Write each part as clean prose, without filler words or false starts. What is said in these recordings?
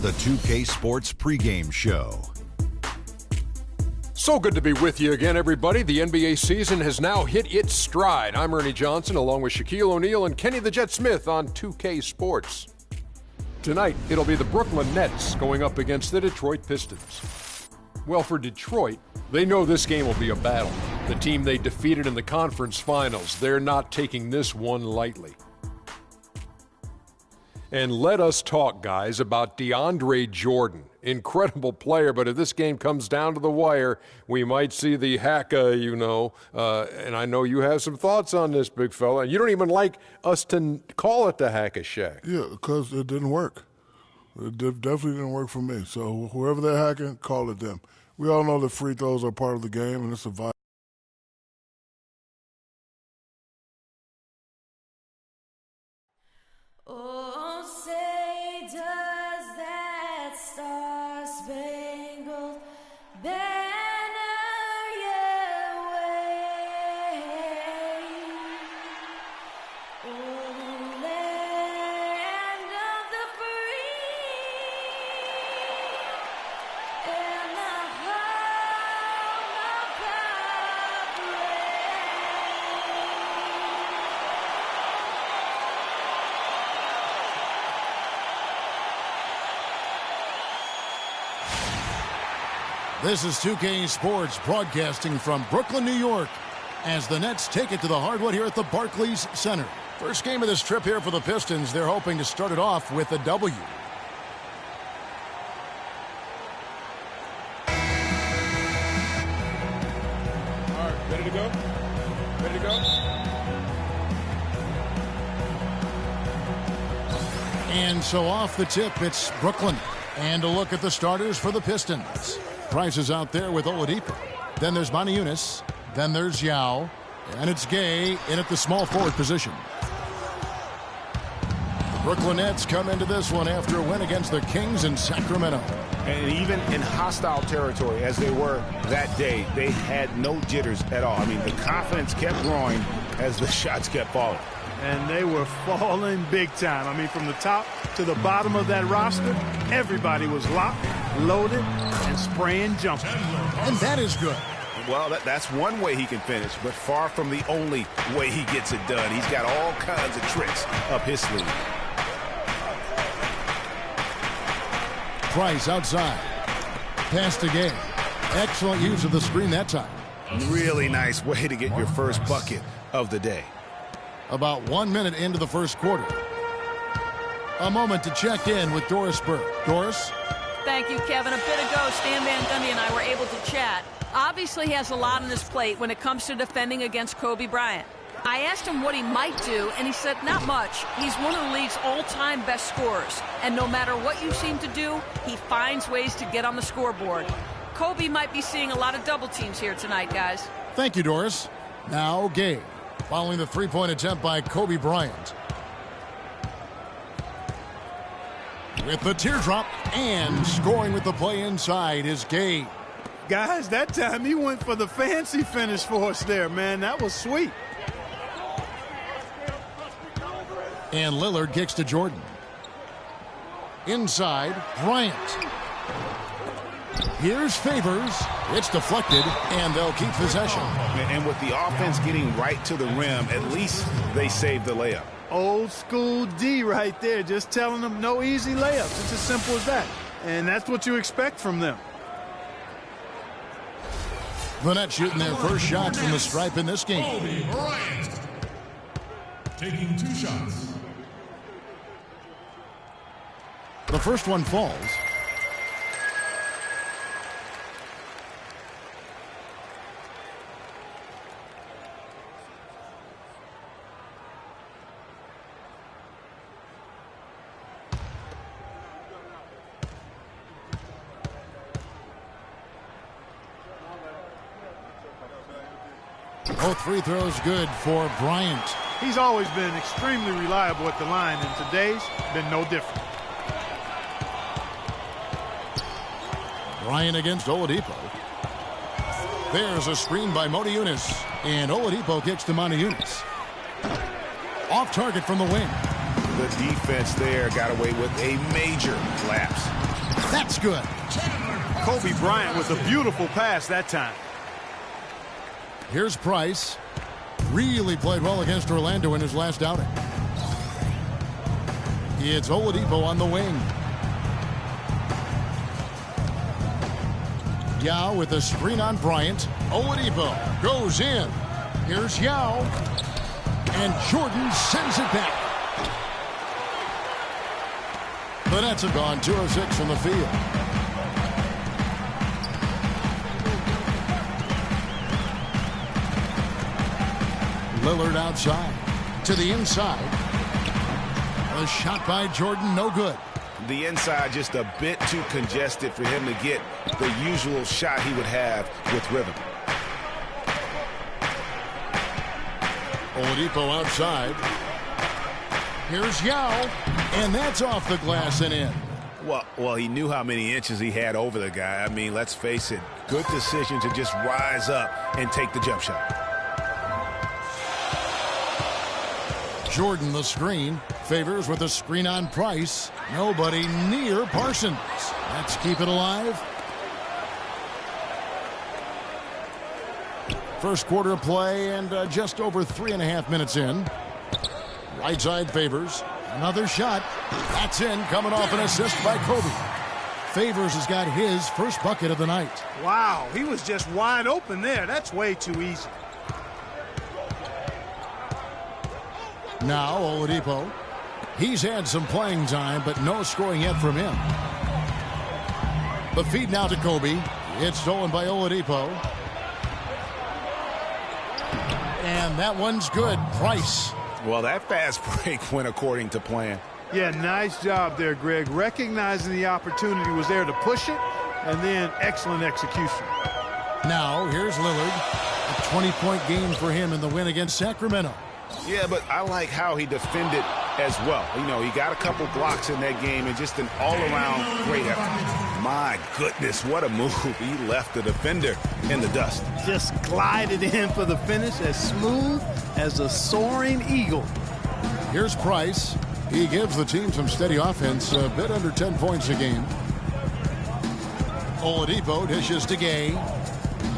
The 2K Sports pregame show. So good to be with you again, everybody. The NBA season has now hit its stride. I'm Ernie Johnson, along with Shaquille O'Neal and Kenny the Jet Smith on 2K Sports. Tonight, it'll be the Brooklyn Nets going up against the Detroit Pistons. Well, for Detroit, they know this game will be a battle. The team they defeated in the conference finals, they're not taking this one lightly. And let us talk, guys, about DeAndre Jordan. Incredible player, but if this game comes down to the wire, we might see the hacka, and I know you have some thoughts on this, big fella. You don't even like us to call it the hacka, Shaq. Yeah, because it didn't work. It definitely didn't work for me. So whoever they're hacking, call it them. We all know that free throws are part of the game, and it's a vibe. This is 2K Sports broadcasting from Brooklyn, New York, as the Nets take it to the hardwood here at the Barclays Center. First game of this trip here for the Pistons. They're hoping to start it off with a W. All right, ready to go? Ready to go? And so off the tip, it's Brooklyn. And a look at the starters for the Pistons. Price is out there with Oladipo. Then there's Moniunas. Then there's Yao. And it's Gay in at the small forward position. The Brooklyn Nets come into this one after a win against the Kings in Sacramento. And even in hostile territory, as they were that day, they had no jitters at all. I mean, the confidence kept growing as the shots kept falling. And they were falling big time. I mean, from the top to the bottom of that roster, everybody was locked, loaded, and spraying jumpers. And that is good. Well, that's one way he can finish, but far from the only way he gets it done. He's got all kinds of tricks up his sleeve. Price outside. Pass to Gay. Excellent use of the screen that time. Really nice way to get your first bucket of the day. About 1 minute into the first quarter. A moment to check in with Doris Burke. Doris? Thank you, Kevin. A bit ago, Stan Van Gundy and I were able to chat. Obviously, he has a lot on his plate when it comes to defending against Kobe Bryant. I asked him what he might do, and he said not much. He's one of the league's all-time best scorers, and no matter what you seem to do, he finds ways to get on the scoreboard. Kobe might be seeing a lot of double teams here tonight, guys. Thank you, Doris. Now, Gay. Following the three-point attempt by Kobe Bryant. With the teardrop and scoring with the play inside is Gay. Guys, that time he went for the fancy finish for us there, man. That was sweet. And Lillard kicks to Jordan. Inside, Bryant. Here's Favors. It's deflected, and they'll keep possession. And with the offense getting right to the rim, at least they saved the layup. Old school D right there, just telling them no easy layups. It's as simple as that. And that's what you expect from them. The Nets shooting their first shots from the stripe in this game. Kobe Bryant taking 2 shots. The first one falls. Both free throws good for Bryant. He's always been extremely reliable at the line, and today's been no different. Bryant against Oladipo. There's a screen by Moniunas, and Oladipo kicks to Moniunas. Off target from the wing. The defense there got away with a major lapse. That's good. Kobe Bryant with a beautiful pass that time. Here's Price. Really played well against Orlando in his last outing. It's Oladipo on the wing. Yao with a screen on Bryant. Oladipo goes in. Here's Yao. And Jordan sends it back. The Nets have gone 2 of 6 from the field. Lillard outside. To the inside. A shot by Jordan, no good. The inside just a bit too congested for him to get the usual shot he would have with rhythm. Oladipo outside. Here's Yao. And that's off the glass and in. Well, he knew how many inches he had over the guy. I mean, let's face it. Good decision to just rise up and take the jump shot. Jordan the screen. Favors with a screen on Price. Nobody near Parsons. Let's keep it alive. First quarter of play and just over 3.5 minutes in. Right side Favors. Another shot. That's in, coming off an assist by Kobe. Favors has got his first bucket of the night. Wow, he was just wide open there. That's way too easy. Now Oladipo. He's had some playing time, but no scoring yet from him. The feed now to Kobe. It's stolen by Oladipo. And that one's good. Price. Well, that fast break went according to plan. Yeah, nice job there, Greg. Recognizing the opportunity was there to push it, and then excellent execution. Now, here's Lillard. A 20-point game for him in the win against Sacramento. Yeah, but I like how he defended as well. You know, he got a couple blocks in that game and just an all-around great effort. My goodness, what a move. He left the defender in the dust. Just glided in for the finish as smooth as a soaring eagle. Here's Price. He gives the team some steady offense, a bit under 10 points a game. Oladipo dishes to Gay.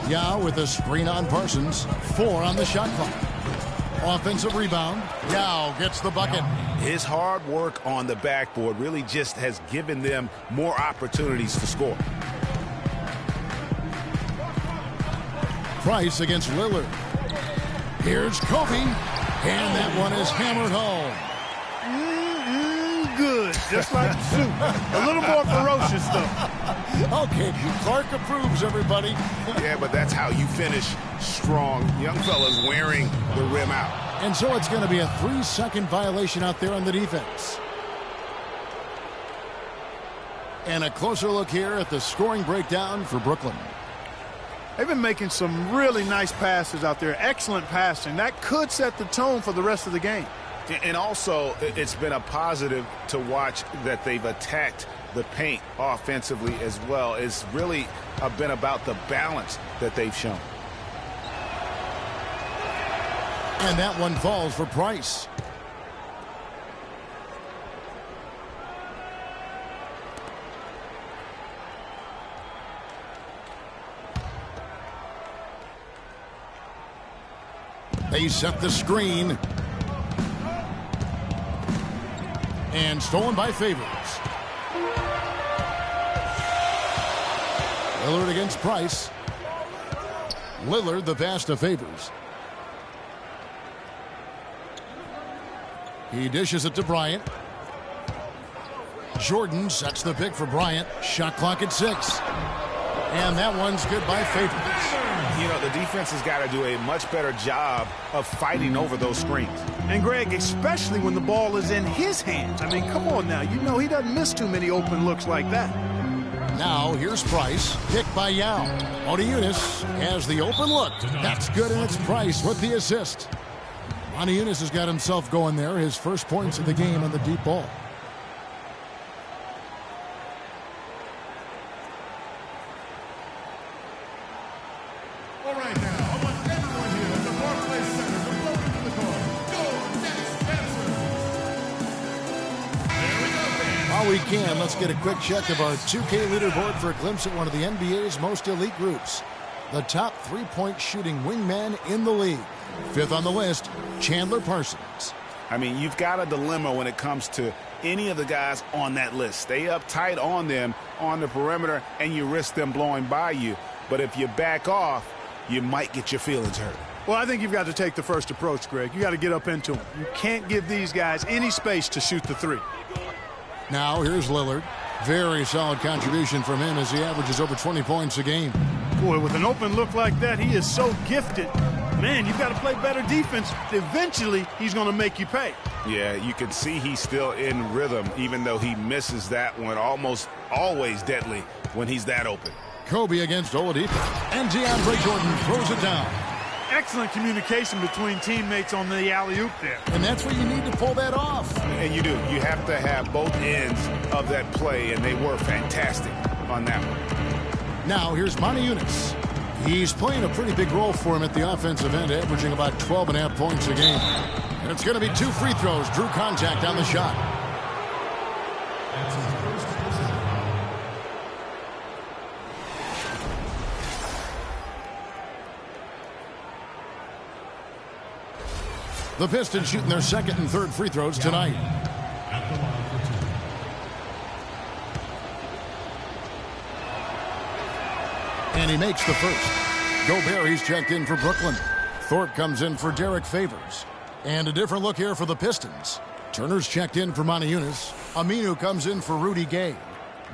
Yao with a screen on Parsons. 4 on the shot clock. Offensive rebound. Yao gets the bucket. His hard work on the backboard really just has given them more opportunities to score. Price against Lillard. Here's Kobe. And that one is hammered home. Good. Just like soup. A little more ferocious, though. Okay, Clark approves, everybody. Yeah, but that's how you finish strong. Young fella's wearing the rim out. And so it's going to be a 3-second violation out there on the defense. And a closer look here at the scoring breakdown for Brooklyn. They've been making some really nice passes out there. Excellent passing. That could set the tone for the rest of the game. And also, it's been a positive to watch that they've attacked the paint offensively as well. It's really been about the balance that they've shown. And that one falls for Price. They set the screen. And stolen by Favors. Lillard against Price. Lillard the pass to Favors. He dishes it to Bryant. Jordan sets the pick for Bryant. Shot clock at 6. And that one's good by Favors. You know, the defense has got to do a much better job of fighting over those screens. And, Greg, especially when the ball is in his hands. I mean, come on now. You know he doesn't miss too many open looks like that. Now, here's Price. Picked by Yao. Motiejunas has the open look. That's good, and it's Price with the assist. Motiejunas has got himself going there. His first points of the game on the deep ball. All right, now, I want everyone here at the Barclays Center to welcome to the court. Go, Nets, Spencer. There we go, fans. While we can, let's get a quick check of our 2K leaderboard for a glimpse at one of the NBA's most elite groups. The top three-point shooting wingman in the league. Fifth on the list, Chandler Parsons. I mean, you've got a dilemma when it comes to any of the guys on that list. Stay up tight on them on the perimeter, and you risk them blowing by you. But if you back off, you might get your feelings hurt. Well, I think you've got to take the first approach, Greg. You got to get up into them. You can't give these guys any space to shoot the three. Now here's Lillard. Very solid contribution from him as he averages over 20 points a game. Boy, with an open look like that, he is so gifted. Man, you've got to play better defense. Eventually, he's going to make you pay. Yeah, you can see he's still in rhythm, even though he misses that one. Almost always deadly when he's that open. Kobe against Oladipo. And DeAndre Jordan throws it down. Excellent communication between teammates on the alley-oop there. And that's where you need to pull that off. And you do. You have to have both ends of that play, and they were fantastic on that one. Now here's Monty Eunice. He's playing a pretty big role for him at the offensive end, averaging about 12.5 points a game. And it's going to be 2 free throws. Drew contact on the shot. The Pistons shooting their second and third free throws tonight. And he makes the first. Gobert, he's checked in for Brooklyn. Thorpe comes in for Derek Favors. And a different look here for the Pistons. Turner's checked in for Monty Eunice. Aminu comes in for Rudy Gay.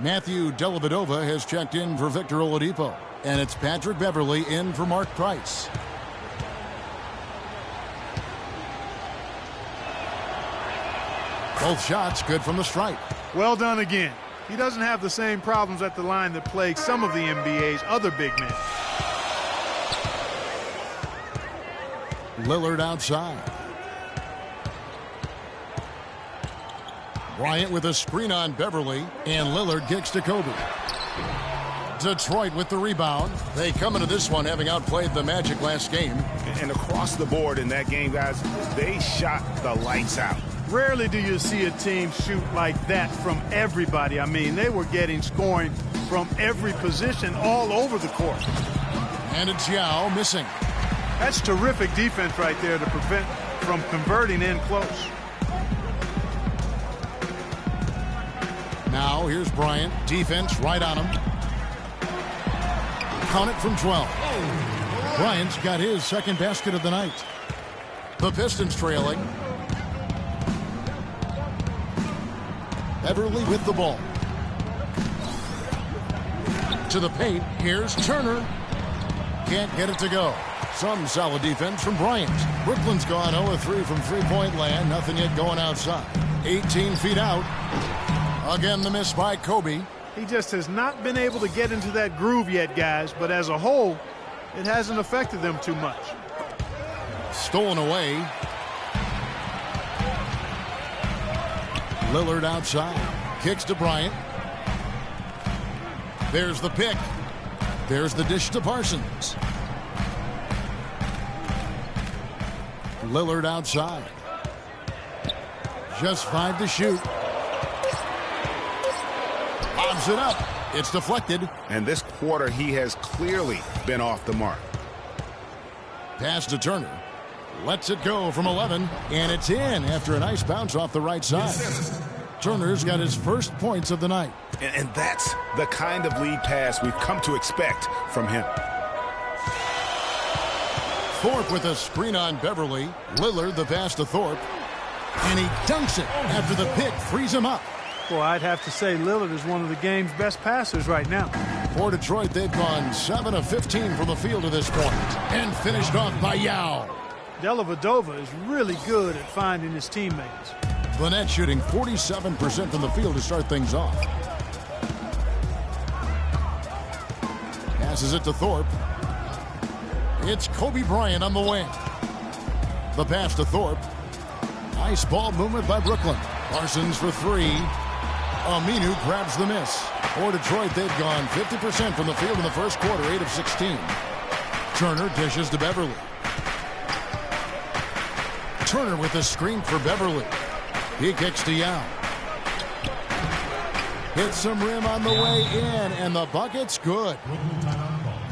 Matthew Dellavedova has checked in for Victor Oladipo. And it's Patrick Beverley in for Mark Price. Both shots good from the stripe. Well done again. He doesn't have the same problems at the line that plague some of the NBA's other big men. Lillard outside. Bryant with a screen on Beverly, and Lillard kicks to Kobe. Detroit with the rebound. They come into this one having outplayed the Magic last game. And across the board in that game, guys, they shot the lights out. Rarely do you see a team shoot like that from everybody. I mean, they were getting scoring from every position all over the court. And it's Yao missing. That's terrific defense right there to prevent from converting in close. Now here's Bryant. Defense right on him. Count it from 12. Bryant's got his second basket of the night. The Pistons trailing. Beverly with the ball. To the paint. Here's Turner. Can't get it to go. Some solid defense from Bryant. Brooklyn's gone 0-3 from three-point land. Nothing yet going outside. 18 feet out. Again, the miss by Kobe. He just has not been able to get into that groove yet, guys. But as a whole, it hasn't affected them too much. Stolen away. Lillard outside. Kicks to Bryant. There's the pick. There's the dish to Parsons. Lillard outside. Just 5 to shoot. Lobs it up. It's deflected. And this quarter, he has clearly been off the mark. Pass to Turner. Lets it go from 11, and it's in after a nice bounce off the right side. Turner's got his first points of the night. And that's the kind of lead pass we've come to expect from him. Thorpe with a screen on Beverly. Lillard the pass to Thorpe. And he dunks it after the pick frees him up. Well, I'd have to say Lillard is one of the game's best passers right now. For Detroit, they've gone 7 of 15 from the field to this point. And finished off by Yao. Dellavedova is really good at finding his teammates. The Nets shooting 47% from the field to start things off. Passes it to Thorpe. It's Kobe Bryant on the wing. The pass to Thorpe. Nice ball movement by Brooklyn. Parsons for 3. Aminu grabs the miss. For Detroit, they've gone 50% from the field in the first quarter, 8 of 16. Turner dishes to Beverly. Turner with a screen for Beverly. He kicks to Yao. Hits some rim on the way in, and the bucket's good.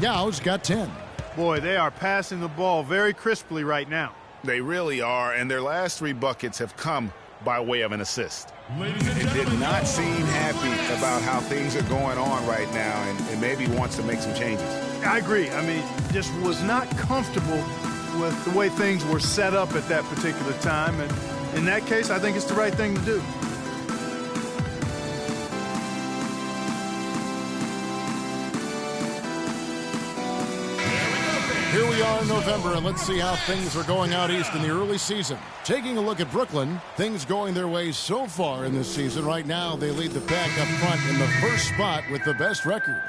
Yau's got 10. Boy, they are passing the ball very crisply right now. They really are, and their last 3 buckets have come by way of an assist. He did not seem happy about how things are going on right now, and maybe wants to make some changes. I agree. I mean, just was not comfortable with the way things were set up at that particular time, and in that case, I think it's the right thing to do. Here we are in November, and let's see how things are going out east in the early season. Taking a look at Brooklyn, things going their way so far in this season. Right now, they lead the pack up front in the first spot with the best record.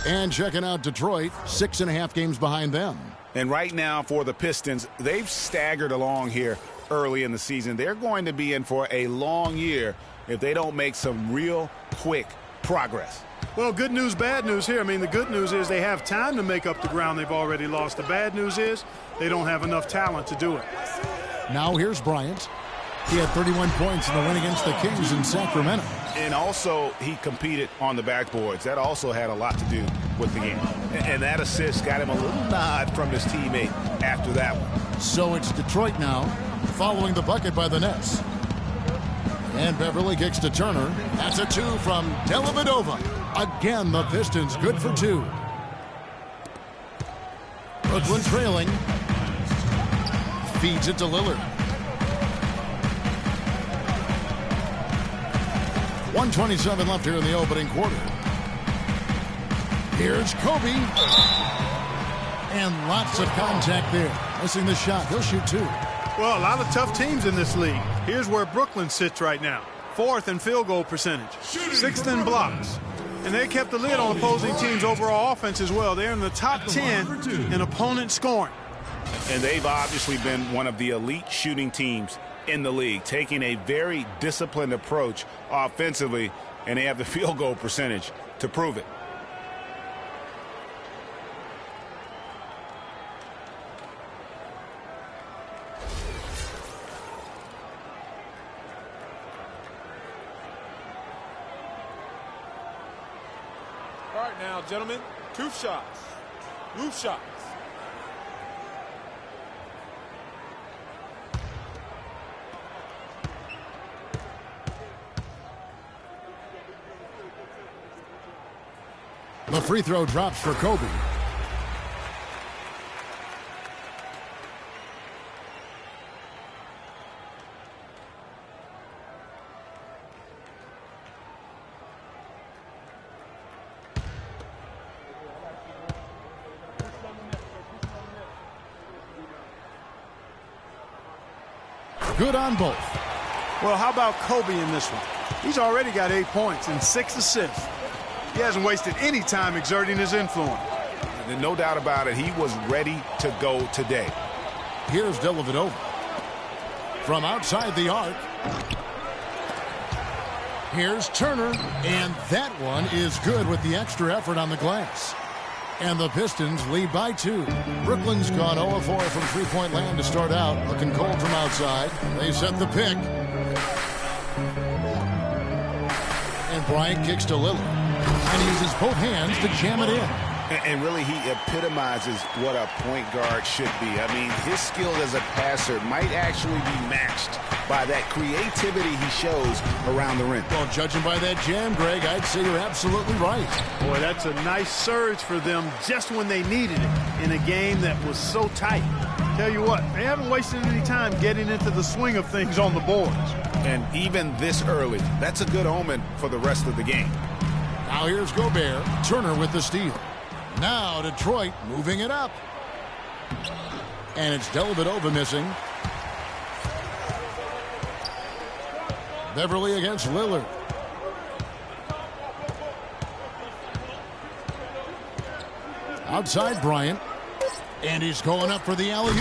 And checking out Detroit, 6.5 games behind them. And right now for the Pistons, they've staggered along here early in the season. They're going to be in for a long year if they don't make some real quick progress. Well, good news, bad news here. I mean, the good news is they have time to make up the ground they've already lost. The bad news is they don't have enough talent to do it. Now here's Bryant. He had 31 points in the win against the Kings in Sacramento. And also, he competed on the backboards. That also had a lot to do with the game. And that assist got him a little nod from his teammate after that one. So it's Detroit now, following the bucket by the Nets. And Beverly kicks to Turner. That's a 2 from Dellavedova. Again, the Pistons good for 2. Brooklyn trailing. Feeds it to Lillard. 1:27 left here in the opening quarter. Here's Kobe. And lots of contact there. Missing the shot. He'll shoot 2. Well, a lot of tough teams in this league. Here's where Brooklyn sits right now. 4th in field goal percentage. 6th in blocks. And they kept the lid on opposing teams' overall offense as well. They're in the top 10 in opponent scoring. And they've obviously been one of the elite shooting teams in the league, taking a very disciplined approach offensively, and they have the field goal percentage to prove it. All right now, gentlemen, 2 shots. Loose shots. The free throw drops for Kobe. Good on both. Well, how about Kobe in this one? He's already got 8 points and 6 assists. He hasn't wasted any time exerting his influence. And no doubt about it, he was ready to go today. Here's Dellavedova. From outside the arc. Here's Turner, and that one is good with the extra effort on the glass. And the Pistons lead by 2. Brooklyn's gone 0 of 4 from three-point land to start out. Looking cold from outside. They set the pick. And Bryant kicks to Lillard. And he uses both hands to jam it in. And really, he epitomizes what a point guard should be. I mean, his skill as a passer might actually be matched by that creativity he shows around the rim. Well, judging by that jam, Greg, I'd say you're absolutely right. Boy, that's a nice surge for them just when they needed it in a game that was so tight. Tell you what, they haven't wasted any time getting into the swing of things on the boards. And even this early, that's a good omen for the rest of the game. Now here's Gobert. Turner with the steal. Now Detroit moving it up. And it's Dellavedova missing. Beverly against Lillard. Outside Bryant. And he's going up for the alley-oop.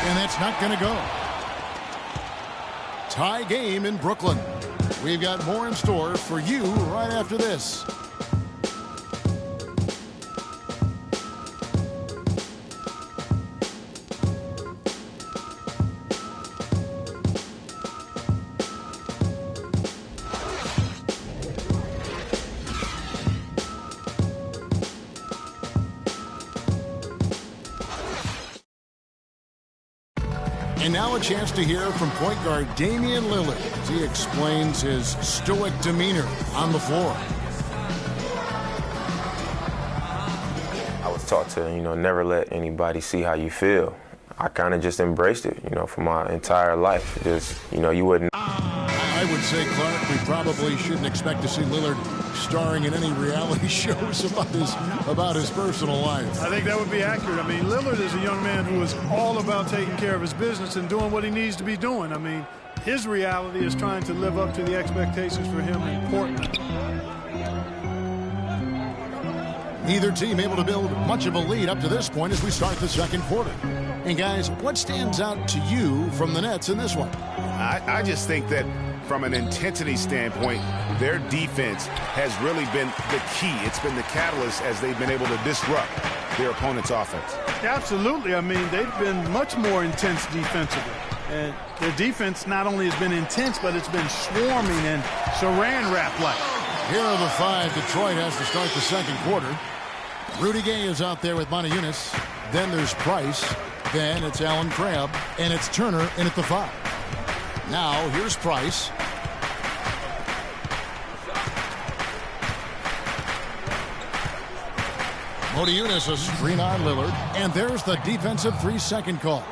And that's not going to go. Tie game in Brooklyn. We've got more in store for you right after this. And now a chance to hear from point guard Damian Lillard as he explains his stoic demeanor on the floor. I was taught to, never let anybody see how you feel. I kind of just embraced it, for my entire life. Just, you wouldn't. I would say, Clark, we probably shouldn't expect to see Lillard starring in any reality shows about his personal life. I think that would be accurate. I mean, Lillard is a young man who is all about taking care of his business and doing what he needs to be doing. I mean, his reality is trying to live up to the expectations for him in Portland. Neither team able to build much of a lead up to this point as we start the second quarter. And guys, what stands out to you from the Nets in this one? I just think that from an intensity standpoint, their defense has really been the key. It's been the catalyst as they've been able to disrupt their opponent's offense. Absolutely. I mean, they've been much more intense defensively. And their defense not only has been intense, but it's been swarming and saran wrap-like. Here are the 5 Detroit has to start the second quarter. Rudy Gay is out there with Motiejunas. Then there's Price. Then it's Allen Crabbe. And it's Turner in at the 5. Now here's Price. Motiejunas a screen on Lillard. And there's the defensive 3-second call.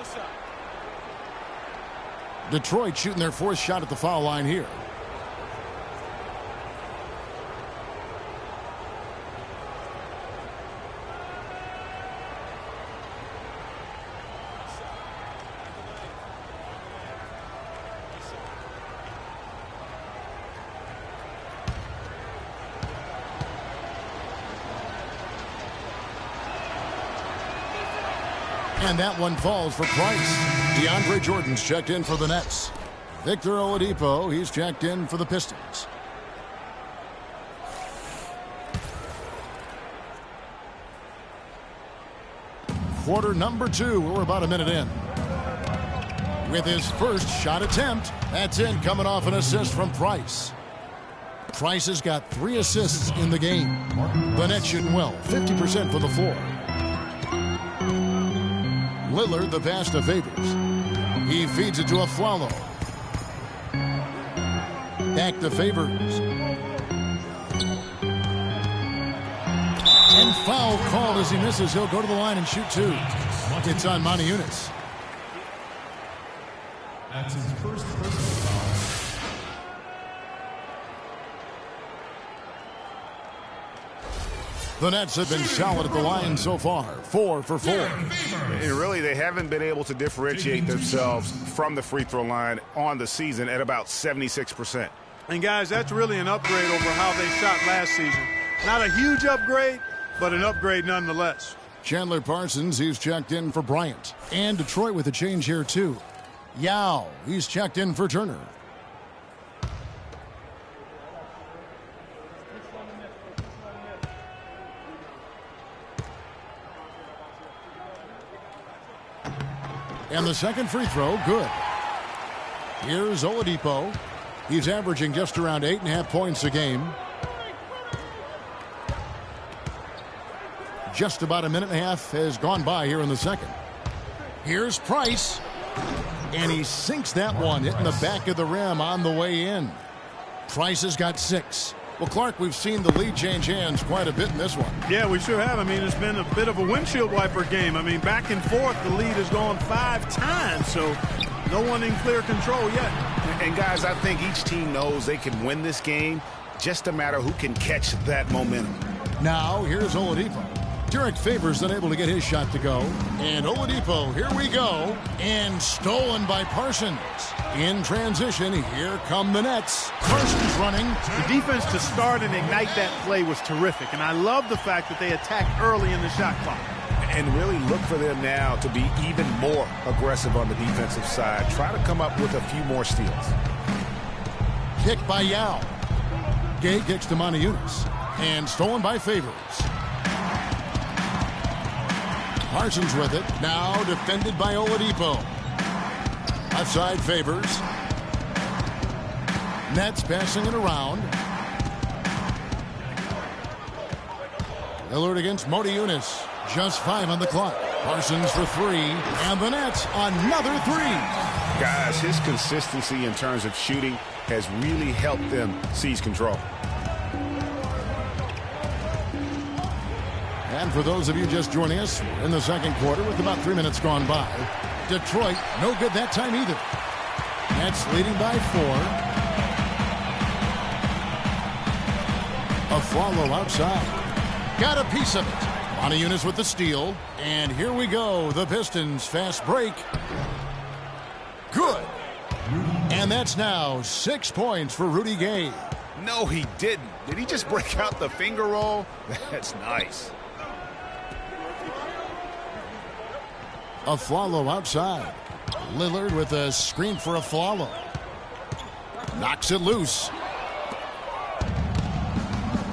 Detroit shooting their 4th shot at the foul line here. And that one falls for Price. DeAndre Jordan's checked in for the Nets. Victor Oladipo, he's checked in for the Pistons. Quarter number 2, we're about a minute in. With his first shot attempt, that's in, coming off an assist from Price. Price has got 3 assists in the game. The Nets shooting well, 50% for the floor. Lillard, the pass to Favors. He feeds it to Afflalo. Back to Favors. And foul called as he misses. He'll go to the line and shoot 2. It's on Motiejunas. That's his first personal foul. The Nets have been solid at the line so far, 4 for 4. And really, they haven't been able to differentiate themselves from the free throw line on the season at about 76%. And guys, that's really an upgrade over how they shot last season. Not a huge upgrade, but an upgrade nonetheless. Chandler Parsons, he's checked in for Bryant. And Detroit with a change here, too. Yao, he's checked in for Turner. And the second free throw, good. Here's Oladipo. He's averaging just around 8.5 points a game. Just about a minute and a half has gone by here in the second. Here's Price. And he sinks that one, hitting the back of the rim on the way in. Price has got 6. Well, Clark, we've seen the lead change hands quite a bit in this one. Yeah, we sure have. I mean, it's been a bit of a windshield wiper game. I mean, back and forth, the lead has gone 5 times, so no one in clear control yet. And, guys, I think each team knows they can win this game. Just a matter who can catch that momentum. Now, here's Oladipo. Derek Favors unable to get his shot to go. And Oladipo, here we go. And stolen by Parsons. In transition, here come the Nets. Parsons running. The defense to start and ignite that play was terrific. And I love the fact that they attacked early in the shot clock. And really look for them now to be even more aggressive on the defensive side. Try to come up with a few more steals. Kick by Yao. Gay kicks to Motiejunas. And stolen by Favors. Parsons with it. Now defended by Oladipo. Outside Favors. Nets passing it around. Lillard against Motiejunas. Just 5 on the clock. Parsons for three, and the Nets another three. Guys, his consistency in terms of shooting has really helped them seize control. And for those of you just joining us, we're in the second quarter with about 3 minutes gone by. Detroit, no good that time either. Nets leading by 4. Afflalo outside. Got a piece of it. Motiejunas with the steal. And here we go. The Pistons fast break. Good. And that's now 6 points for Rudy Gay. No, he didn't. Did he just break out the finger roll? That's nice. Afflalo outside. Lillard with a screen for Afflalo. Knocks it loose.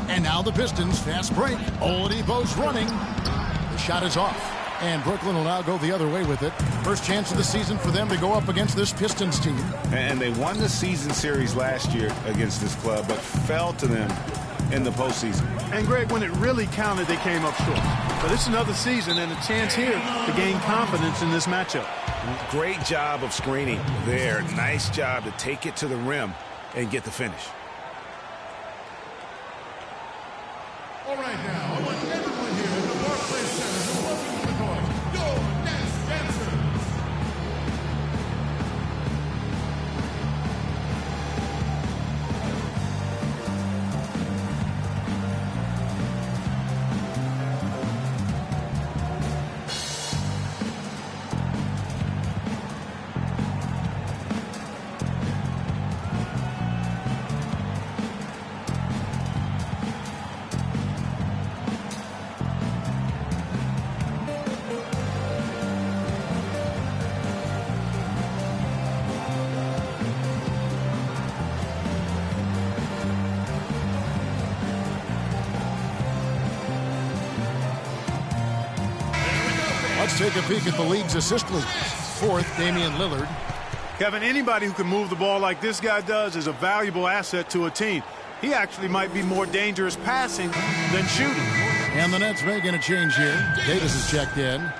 And now the Pistons fast break. Oladipo's running. The shot is off. And Brooklyn will now go the other way with it. First chance of the season for them to go up against this Pistons team. And they won the season series last year against this club, but fell to them in the postseason. And Greg, when it really counted, they came up short. But it's another season and a chance here to gain confidence in this matchup. Great job of screening there. Nice job to take it to the rim and get the finish. All right, now, I want everyone here at the Barclays Center to welcome to the court, your dance dancers. Let's take a peek at the league's assist leaders. 4th, Damian Lillard. Kevin, anybody who can move the ball like this guy does is a valuable asset to a team. He actually might be more dangerous passing than shooting. And the Nets making a change here. Davis is checked in.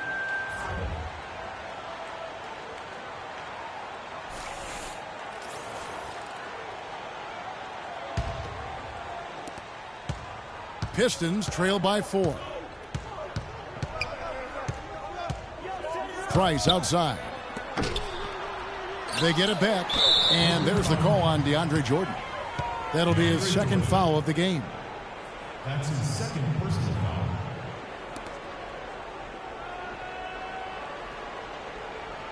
Pistons trail by 4. Price outside. They get it back. And there's the call on DeAndre Jordan. That'll be his second foul of the game. That's his second personal foul.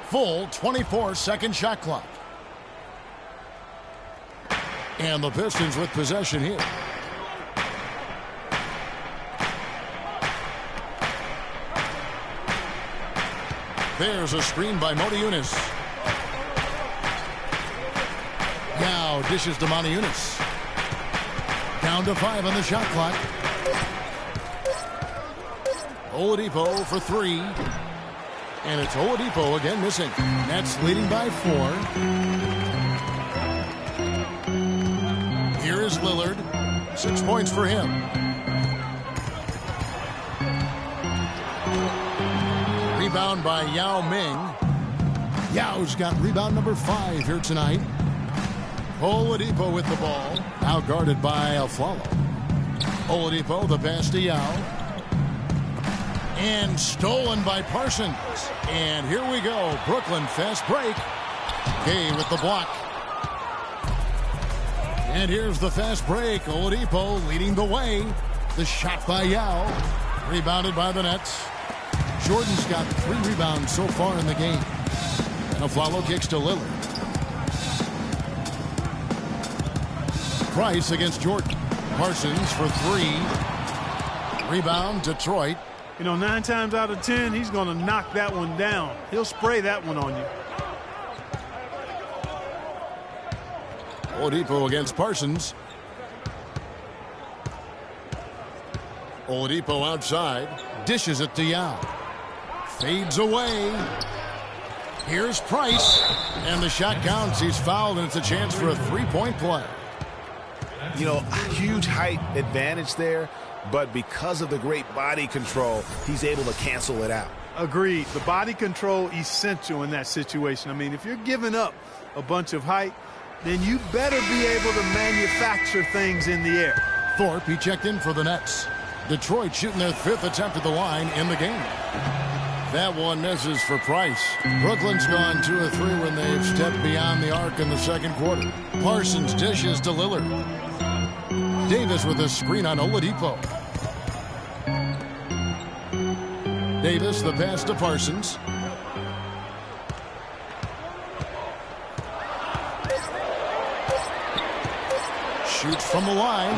Full 24-second shot clock. And the Pistons with possession here. There's a screen by Motiejunas. Now dishes to Motiejunas. Down to 5 on the shot clock. Oladipo for 3. And it's Oladipo again missing. Nets leading by 4. Here is Lillard. 6 points for him. Rebound by Yao Ming. Yao's got rebound number 5 here tonight. Oladipo with the ball. Now guarded by Afflalo. Oladipo, the pass to Yao. And stolen by Parsons. And here we go. Brooklyn fast break. Gay with the block. And here's the fast break. Oladipo leading the way. The shot by Yao. Rebounded by the Nets. Jordan's got 3 rebounds so far in the game. And Afflalo kicks to Lillard. Price against Jordan. Parsons for 3. Rebound, Detroit. You know, 9 times out of 10, he's going to knock that one down. He'll spray that one on you. Oladipo against Parsons. Oladipo outside. Dishes it to Yao. Fades away. Here's Price. And the shot counts. He's fouled, and it's a chance for a 3-point play. You know, huge height advantage there, but because of the great body control, he's able to cancel it out. Agreed. The body control essential in that situation. I mean, if you're giving up a bunch of height, then you better be able to manufacture things in the air. Thorpe, he checked in for the Nets. Detroit shooting their 5th attempt at the line in the game. That one misses for Price. Brooklyn's gone 2 of 3 when they've stepped beyond the arc in the second quarter. Parsons dishes to Lillard. Davis with a screen on Oladipo. Davis, the pass to Parsons. Shoots from the line,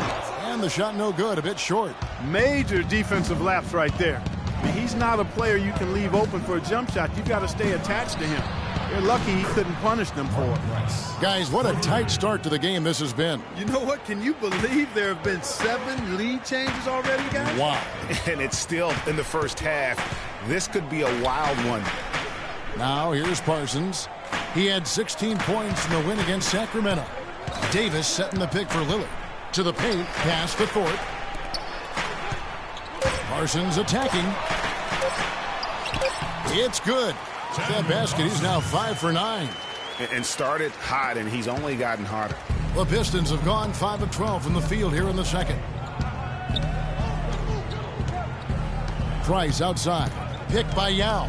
and the shot no good, a bit short. Major defensive lapse right there. I mean, he's not a player you can leave open for a jump shot. You've got to stay attached to him. They're lucky he couldn't punish them for it. Guys, what a tight start to the game this has been. You know what? Can you believe there have been 7 lead changes already, guys? Wow. And it's still in the first half. This could be a wild one. Now here's Parsons. He had 16 points in the win against Sacramento. Davis setting the pick for Lillard. To the paint, pass to Thorpe. Parsons attacking. It's good. That basket, he's now 5 for 9. And started hot, and he's only gotten hotter. The Pistons have gone 5 of 12 from the field here in the second. Price outside. Picked by Yao.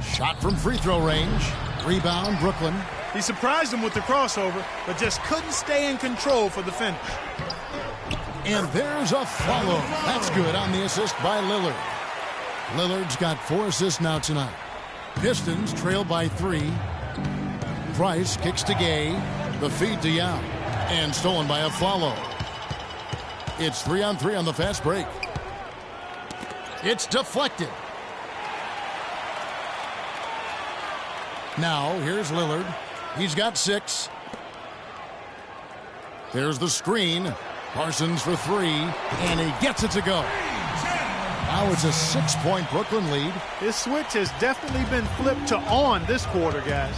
Shot from free throw range. Rebound, Brooklyn. He surprised him with the crossover, but just couldn't stay in control for the finish. And there's a follow. That's good on the assist by Lillard. Lillard's got 4 assists now tonight. Pistons trail by 3. Price kicks to Gay. The feed to Yao. And stolen by a follow. It's 3-on-3 on the fast break. It's deflected. Now, here's Lillard. He's got 6. There's the screen. Parsons for 3. And he gets it to go. Now it's a 6-point Brooklyn lead. His switch has definitely been flipped to on this quarter, guys.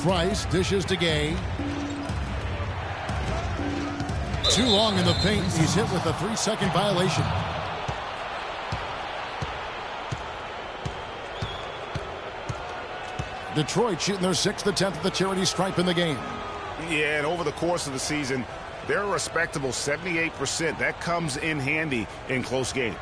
Price dishes to Gay. Too long in the paint. He's hit with a 3-second violation. Detroit shooting their 6th attempt at the charity stripe in the game. Yeah, and over the course of the season, they're a respectable 78%. That comes in handy in close games.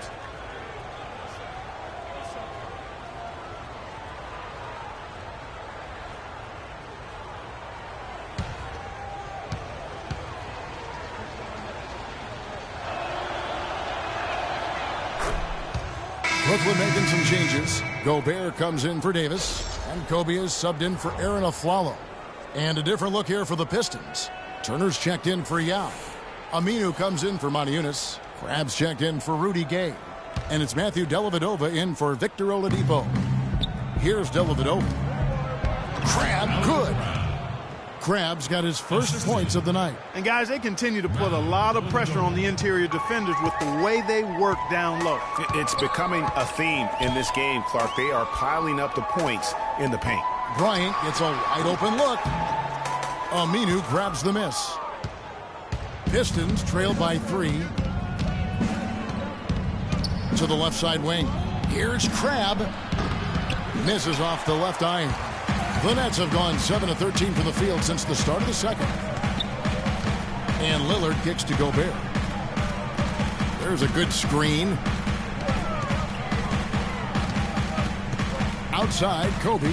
Brooklyn making some changes. Gobert comes in for Davis. And Kobe is subbed in for Aaron Aflalo. And a different look here for the Pistons. Turner's checked in for Yao. Aminu comes in for Moniunas. Crabs checked in for Rudy Gay. And it's Matthew Dellavedova in for Victor Oladipo. Here's Dellavedova. Crab, good. Crab's got his first points of the night. And guys, they continue to put a lot of pressure on the interior defenders with the way they work down low. It's becoming a theme in this game, Clark. They are piling up the points in the paint. Bryant gets a wide open look. Aminu grabs the miss. Pistons trail by 3. To the left side wing. Here's Crab. Misses off the left eye. The Nets have gone 7 of 13 from the field since the start of the second. And Lillard kicks to Gobert. There's a good screen. Outside, Kobe.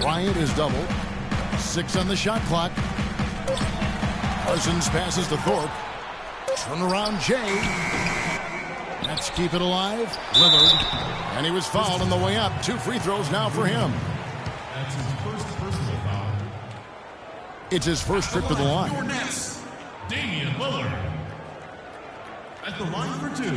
Bryant is doubled. 6 on the shot clock. Parsons passes to Thorpe. Turn around, Jay. Let's keep it alive. Lillard. And he was fouled on the way up. 2 free throws now for him. That's his first personal foul. It's his first trip to the line. Your Nets, Damian Lillard. At the line for 2.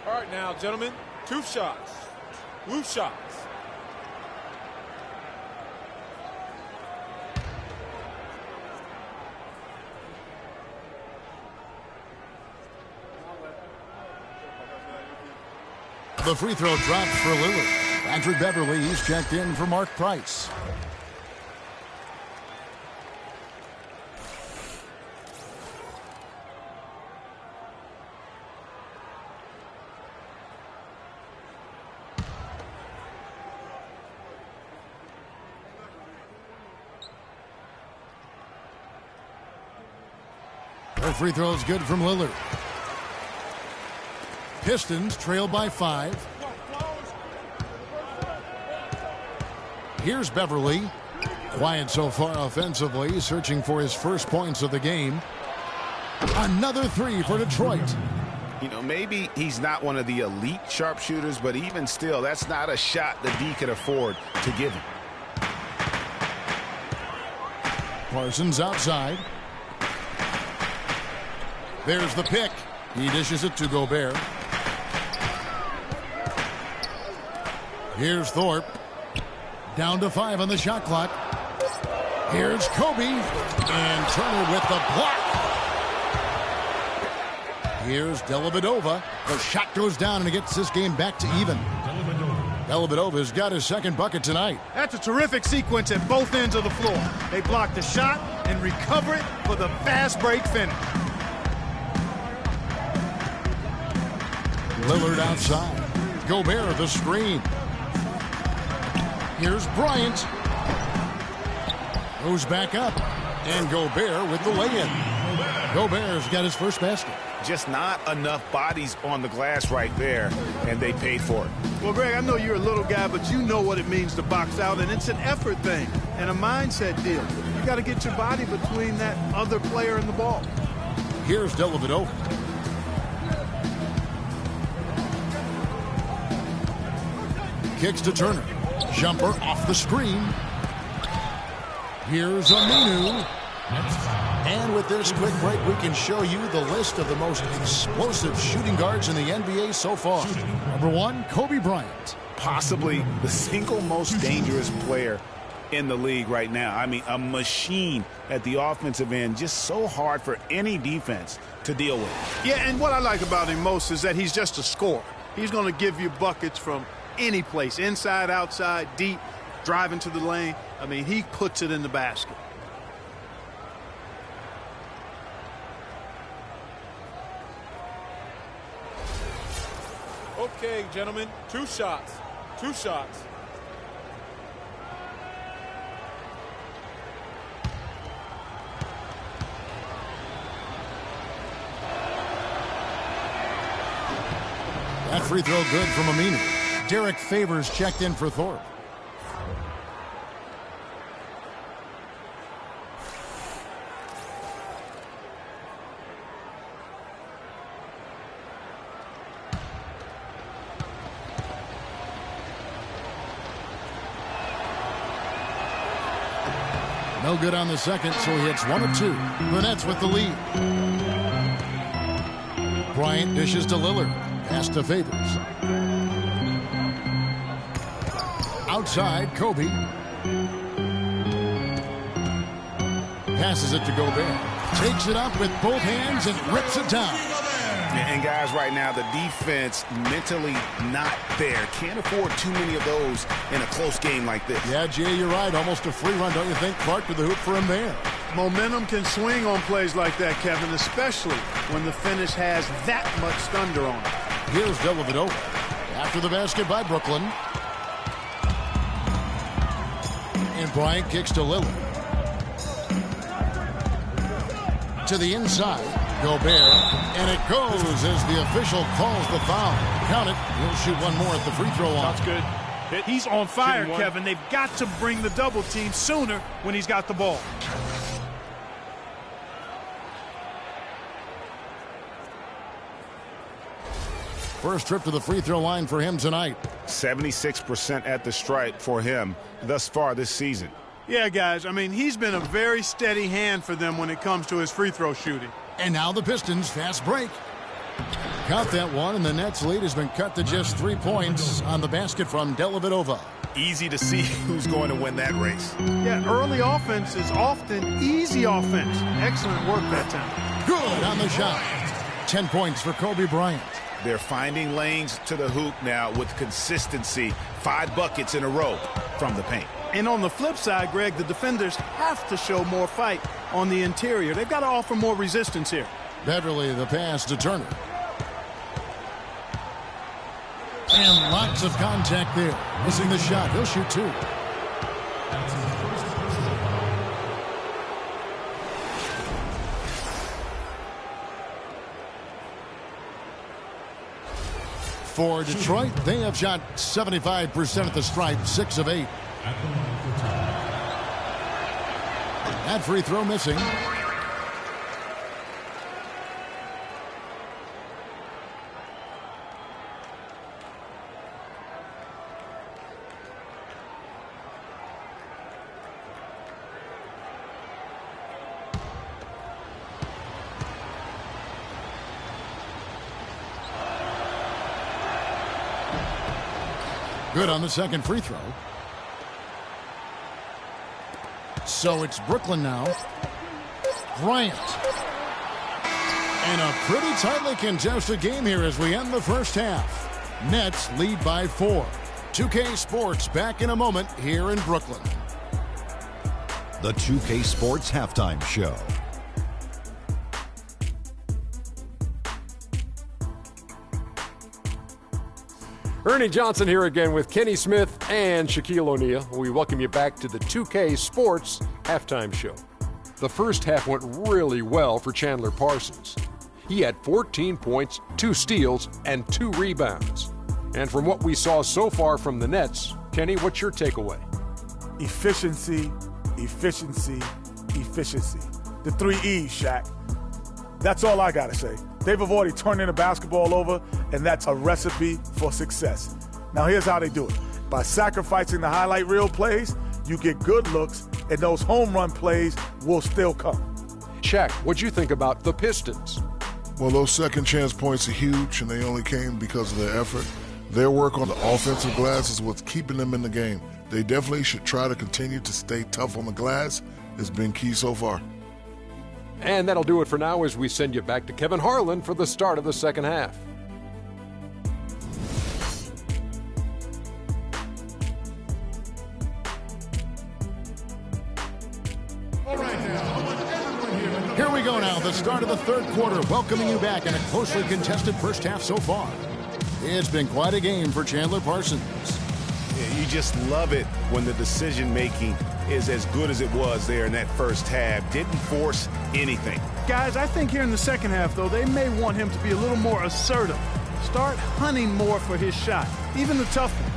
All right now, gentlemen, 2 shots. Loose shots. The free throw drops for Lillard. Patrick Beverly, he's checked in for Mark Price. Her free throw is good from Lillard. Pistons trail by 5. Here's Beverly. Quiet so far offensively, searching for his first points of the game. Another 3 for Detroit. You know, maybe he's not one of the elite sharpshooters, but even still, that's not a shot that D can afford to give him. Parsons outside. There's the pick. He dishes it to Gobert. Here's Thorpe. Down to 5 on the shot clock. Here's Kobe. And Turner with the block. Here's Dellavedova. The shot goes down and it gets this game back to even. Dellavedova's got his second bucket tonight. That's a terrific sequence at both ends of the floor. They block the shot and recover it for the fast break finish. Lillard outside. Gobert the screen. Here's Bryant. Goes back up. And Gobert with the lay-in. Gobert's got his first basket. Just not enough bodies on the glass right there, and they paid for it. Well, Greg, I know you're a little guy, but you know what it means to box out, and it's an effort thing and a mindset deal. You got to get your body between that other player and the ball. Here's Dellavedova. Kicks to Turner. Jumper off the screen. Here's Aminu. And with this quick break, we can show you the list of the most explosive shooting guards in the NBA so far. Number 1, Kobe Bryant. Possibly the single most dangerous player in the league right now. I mean, a machine at the offensive end, just so hard for any defense to deal with. Yeah, and what I like about him most is that he's just a scorer. He's going to give you buckets from any place, inside, outside, deep, driving to the lane. I mean, he puts it in the basket. Okay, gentlemen, 2 shots. 2 shots. That free throw good from Aminu. Derek Favors checked in for Thorpe. No good on the second, so he hits 1 of 2. The Nets with the lead. Bryant dishes to Lillard. Pass to Favors. Outside, Kobe. Passes it to Gobert. Takes it up with both hands and rips it down. And guys, right now, the defense mentally not there. Can't afford too many of those in a close game like this. Yeah, Jay, you're right. Almost a free run, don't you think? Clark to the hoop for him there. Momentum can swing on plays like that, Kevin, especially when the finish has that much thunder on it. Here's Dellavedova. After the basket by Brooklyn. And Bryant kicks to Lillard. To the inside. Gobert. And it goes as the official calls the foul. Count it. He'll shoot one more at the free throw line. That's good. He's on fire, Kevin. They've got to bring the double team sooner when he's got the ball. First trip to the free throw line for him tonight. 76% at the stripe for him thus far this season. Yeah, guys, I mean, he's been a very steady hand for them when it comes to his free throw shooting. And now the Pistons fast break. Count that one, and the Nets lead has been cut to just 3 points on the basket from Dellavedova. Easy to see who's going to win that race. Yeah, early offense is often easy offense. Excellent work that time. Good on the shot. 10 points for Kobe Bryant. They're finding lanes to the hoop now with consistency. 5 buckets in a row from the paint. And on the flip side, Greg, the defenders have to show more fight on the interior. They've got to offer more resistance here. Beverly, the pass to Turner. And lots of contact there. Missing the shot. He'll shoot 2. For Detroit, they have shot 75% at the stripe, 6 of 8. That free throw missing. Good on the second free throw. So it's Brooklyn now. Bryant. And a pretty tightly contested game here as we end the first half. Nets lead by 4. 2K Sports back in a moment here in Brooklyn. The 2K Sports Halftime Show. Ernie Johnson here again with Kenny Smith and Shaquille O'Neal. We welcome you back to the 2K Sports Halftime Show. The first half went really well for Chandler Parsons. He had 14 points, 2 steals, and 2 rebounds. And from what we saw so far from the Nets, Kenny, what's your takeaway? Efficiency, efficiency, efficiency. The 3 E's, Shaq. That's all I got to say. They've avoided turning the basketball over, and that's a recipe for success. Now, here's how they do it. By sacrificing the highlight reel plays, you get good looks, and those home run plays will still come. Shaq, what'd you think about the Pistons? Well, those second chance points are huge, and they only came because of their effort. Their work on the offensive glass is what's keeping them in the game. They definitely should try to continue to stay tough on the glass. It's been key so far. And that'll do it for now as we send you back to Kevin Harlan for the start of the second half. Here we go now, the start of the third quarter, welcoming you back in a closely contested first half so far. It's been quite a game for Chandler Parsons. Yeah, you just love it when the decision-making is as good as it was there in that first half. Didn't force anything. Guys, I think here in the second half, though, they may want him to be a little more assertive. Start hunting more for his shot, even the tough one.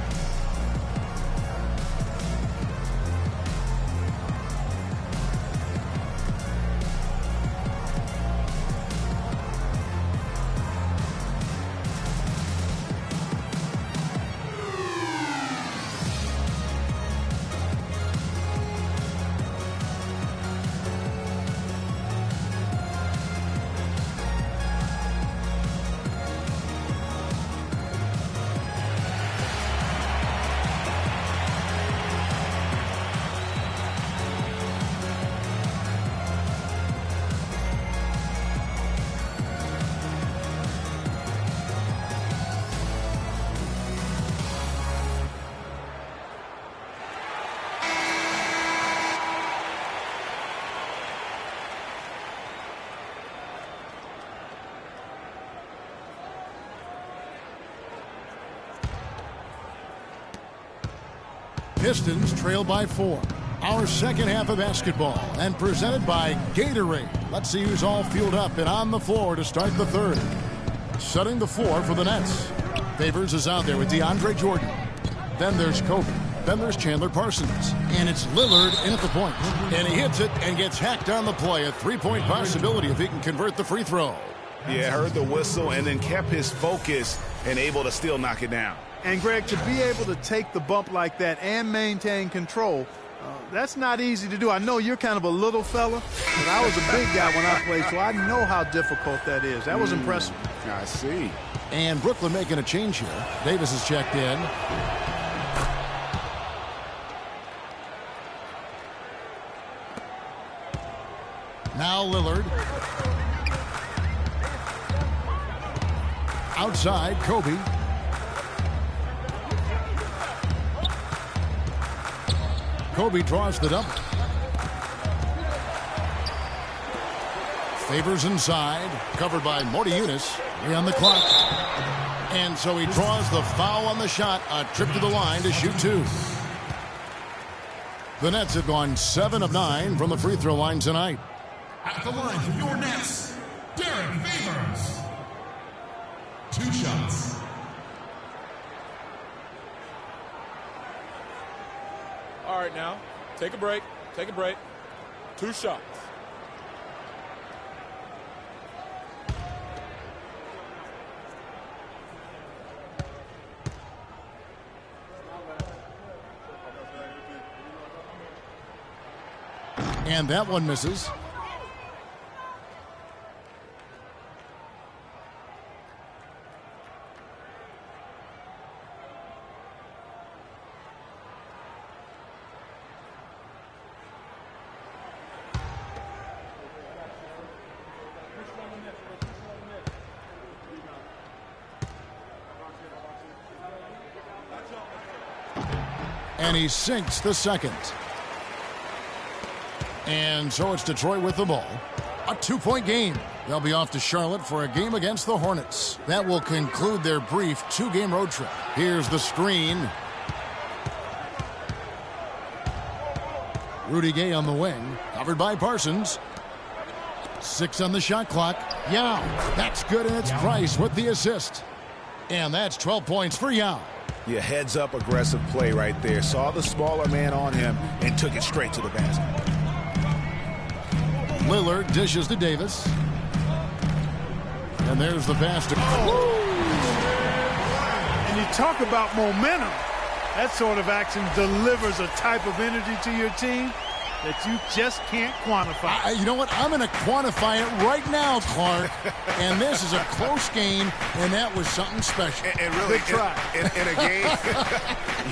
Pistons trail by 4. Our second half of basketball, and presented by Gatorade. Let's see who's all fueled up and on the floor to start the third. Setting the floor for the Nets. Favors is out there with DeAndre Jordan. Then there's Kobe. Then there's Chandler Parsons. And it's Lillard in at the point. And he hits it and gets hacked on the play. A three-point possibility if he can convert the free throw. Yeah, heard the whistle and then kept his focus and able to still knock it down. And, Greg, to be able to take the bump like that and maintain control, that's not easy to do. I know you're kind of a little fella, but I was a big guy when I played, so I know how difficult that is. That was impressive. I see. And Brooklyn making a change here. Davis is checked in. Now Lillard. Outside, Kobe. Kobe draws the double. Favors inside, covered by Morty Eunice. 3 on the clock. And so he draws the foul on the shot. A trip to the line to shoot 2. The Nets have gone 7 of 9 from the free throw line tonight. At the line for your Nets, Derek Favors. 2 shots. All right, now, take a break. Take a break. 2 shots. And that one misses. And he sinks the second. And so it's Detroit with the ball. A 2-point game. They'll be off to Charlotte for a game against the Hornets. That will conclude their brief 2-game road trip. Here's the screen. Rudy Gay on the wing. Covered by Parsons. 6 on the shot clock. Yao. That's good, and it's Price with the assist. And that's 12 points for Yao. Yeah, heads-up aggressive play right there. Saw the smaller man on him and took it straight to the basket. Lillard dishes to Davis. And there's the pass to... And you talk about momentum. That sort of action delivers a type of energy to your team that you just can't quantify. You know what? I'm going to quantify it right now, Clark. And this is a close game, and that was something special. And really, in a game,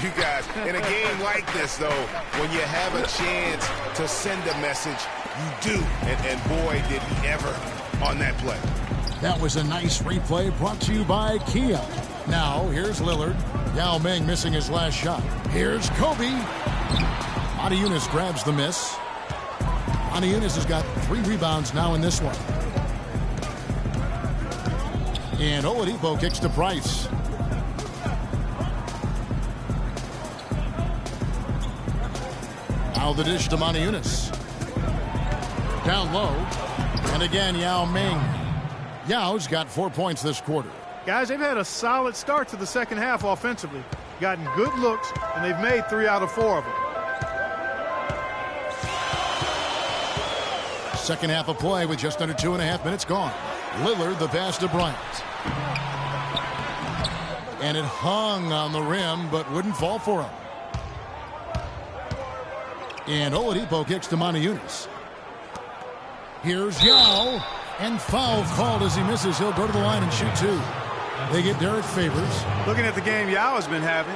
you guys, in a game like this, though, when you have a chance to send a message, you do. And boy, did he ever on that play. That was a nice replay brought to you by Kia. Now, here's Lillard. Yao Ming missing his last shot. Here's Kobe. Adiunas grabs the miss. Adiunas has got 3 rebounds now in this one. And Oladipo kicks to Price. Now the dish to Adiunas. Down low. And again, Yao Ming. Yao's got 4 points this quarter. Guys, they've had a solid start to the second half offensively. Gotten good looks, and they've made 3 out of 4 of them. Second half of play with just under 2.5 minutes gone. Lillard, the pass to Bryant. And it hung on the rim, but wouldn't fall for him. And Oladipo kicks to Adiunas. Here's Yao. And foul called as he misses. He'll go to the line and shoot 2. They get Derek Favors. Looking at the game Yao has been having,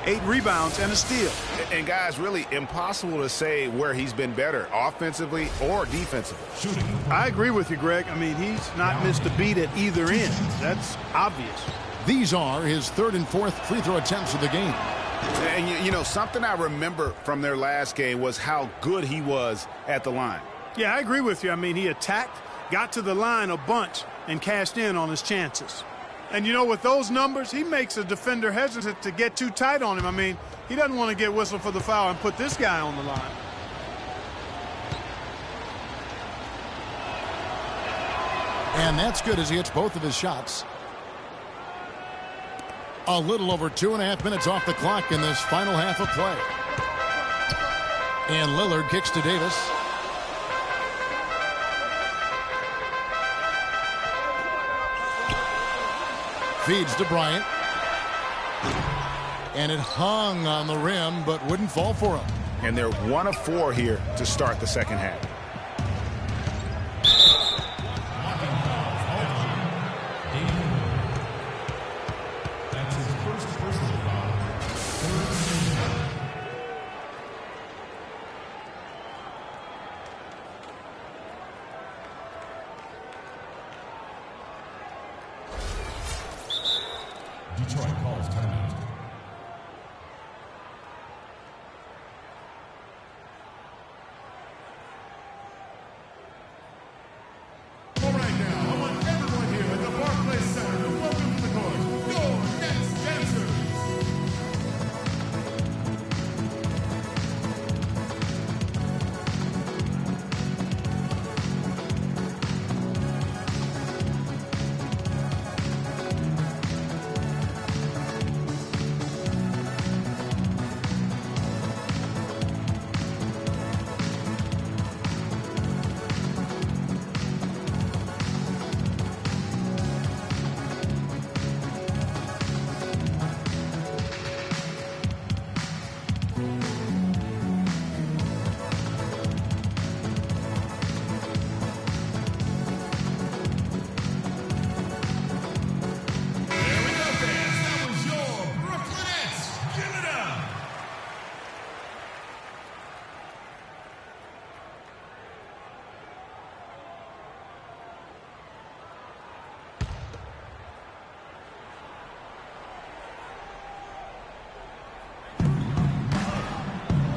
8 rebounds and a steal. And guys, really impossible to say where he's been better, offensively or defensively. I agree with you, Greg. I mean, he's not missed a beat at either end. That's obvious. These are his 3rd and 4th free throw attempts of the game. And, you know, something I remember from their last game was how good he was at the line. Yeah, I agree with you. I mean, he attacked, got to the line a bunch, and cashed in on his chances. And, you know, with those numbers, he makes a defender hesitant to get too tight on him. I mean, he doesn't want to get whistled for the foul and put this guy on the line. And that's good as he hits both of his shots. A little over 2.5 minutes off the clock in this final half of play. And Lillard kicks to Davis. Feeds to Bryant. And it hung on the rim, but wouldn't fall for him. And they're 1 of 4 here to start the second half. Detroit calls timeout.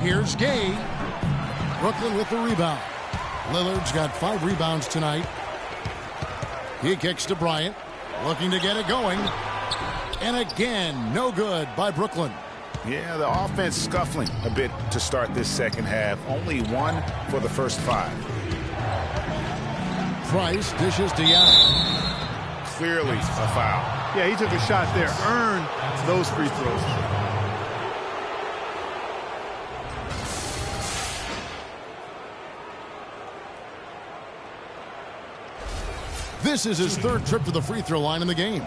Here's Gay. Brooklyn with the rebound. Lillard's got 5 rebounds tonight. He kicks to Bryant. Looking to get it going. And again, no good by Brooklyn. Yeah, the offense scuffling a bit to start this second half. Only 1 for the first 5. Price dishes to Young. Clearly a foul. Yeah, he took a shot there. Earned those free throws. This is his 3rd trip to the free throw line in the game.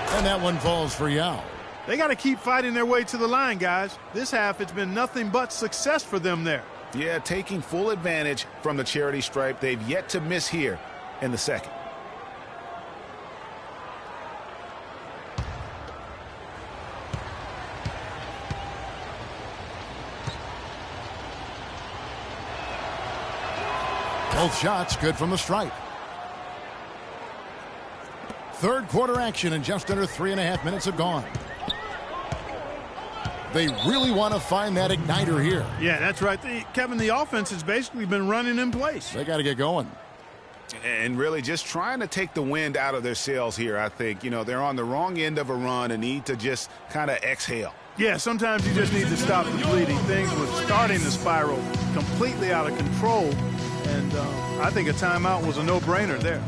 And that one falls for Yao. They got to keep fighting their way to the line, guys. This half, it's been nothing but success for them there. Yeah, taking full advantage from the charity stripe. They've yet to miss here in the second. Both shots good from the stripe. 3rd quarter action, and just under 3.5 minutes have gone. They really want to find that igniter here. Yeah, that's right. Kevin, the offense has basically been running in place. They got to get going. And really just trying to take the wind out of their sails here, I think. You know, they're on the wrong end of a run and need to just kind of exhale. Yeah, sometimes you just need to stop the bleeding. Things were starting to spiral completely out of control. And I think a timeout was a no-brainer there.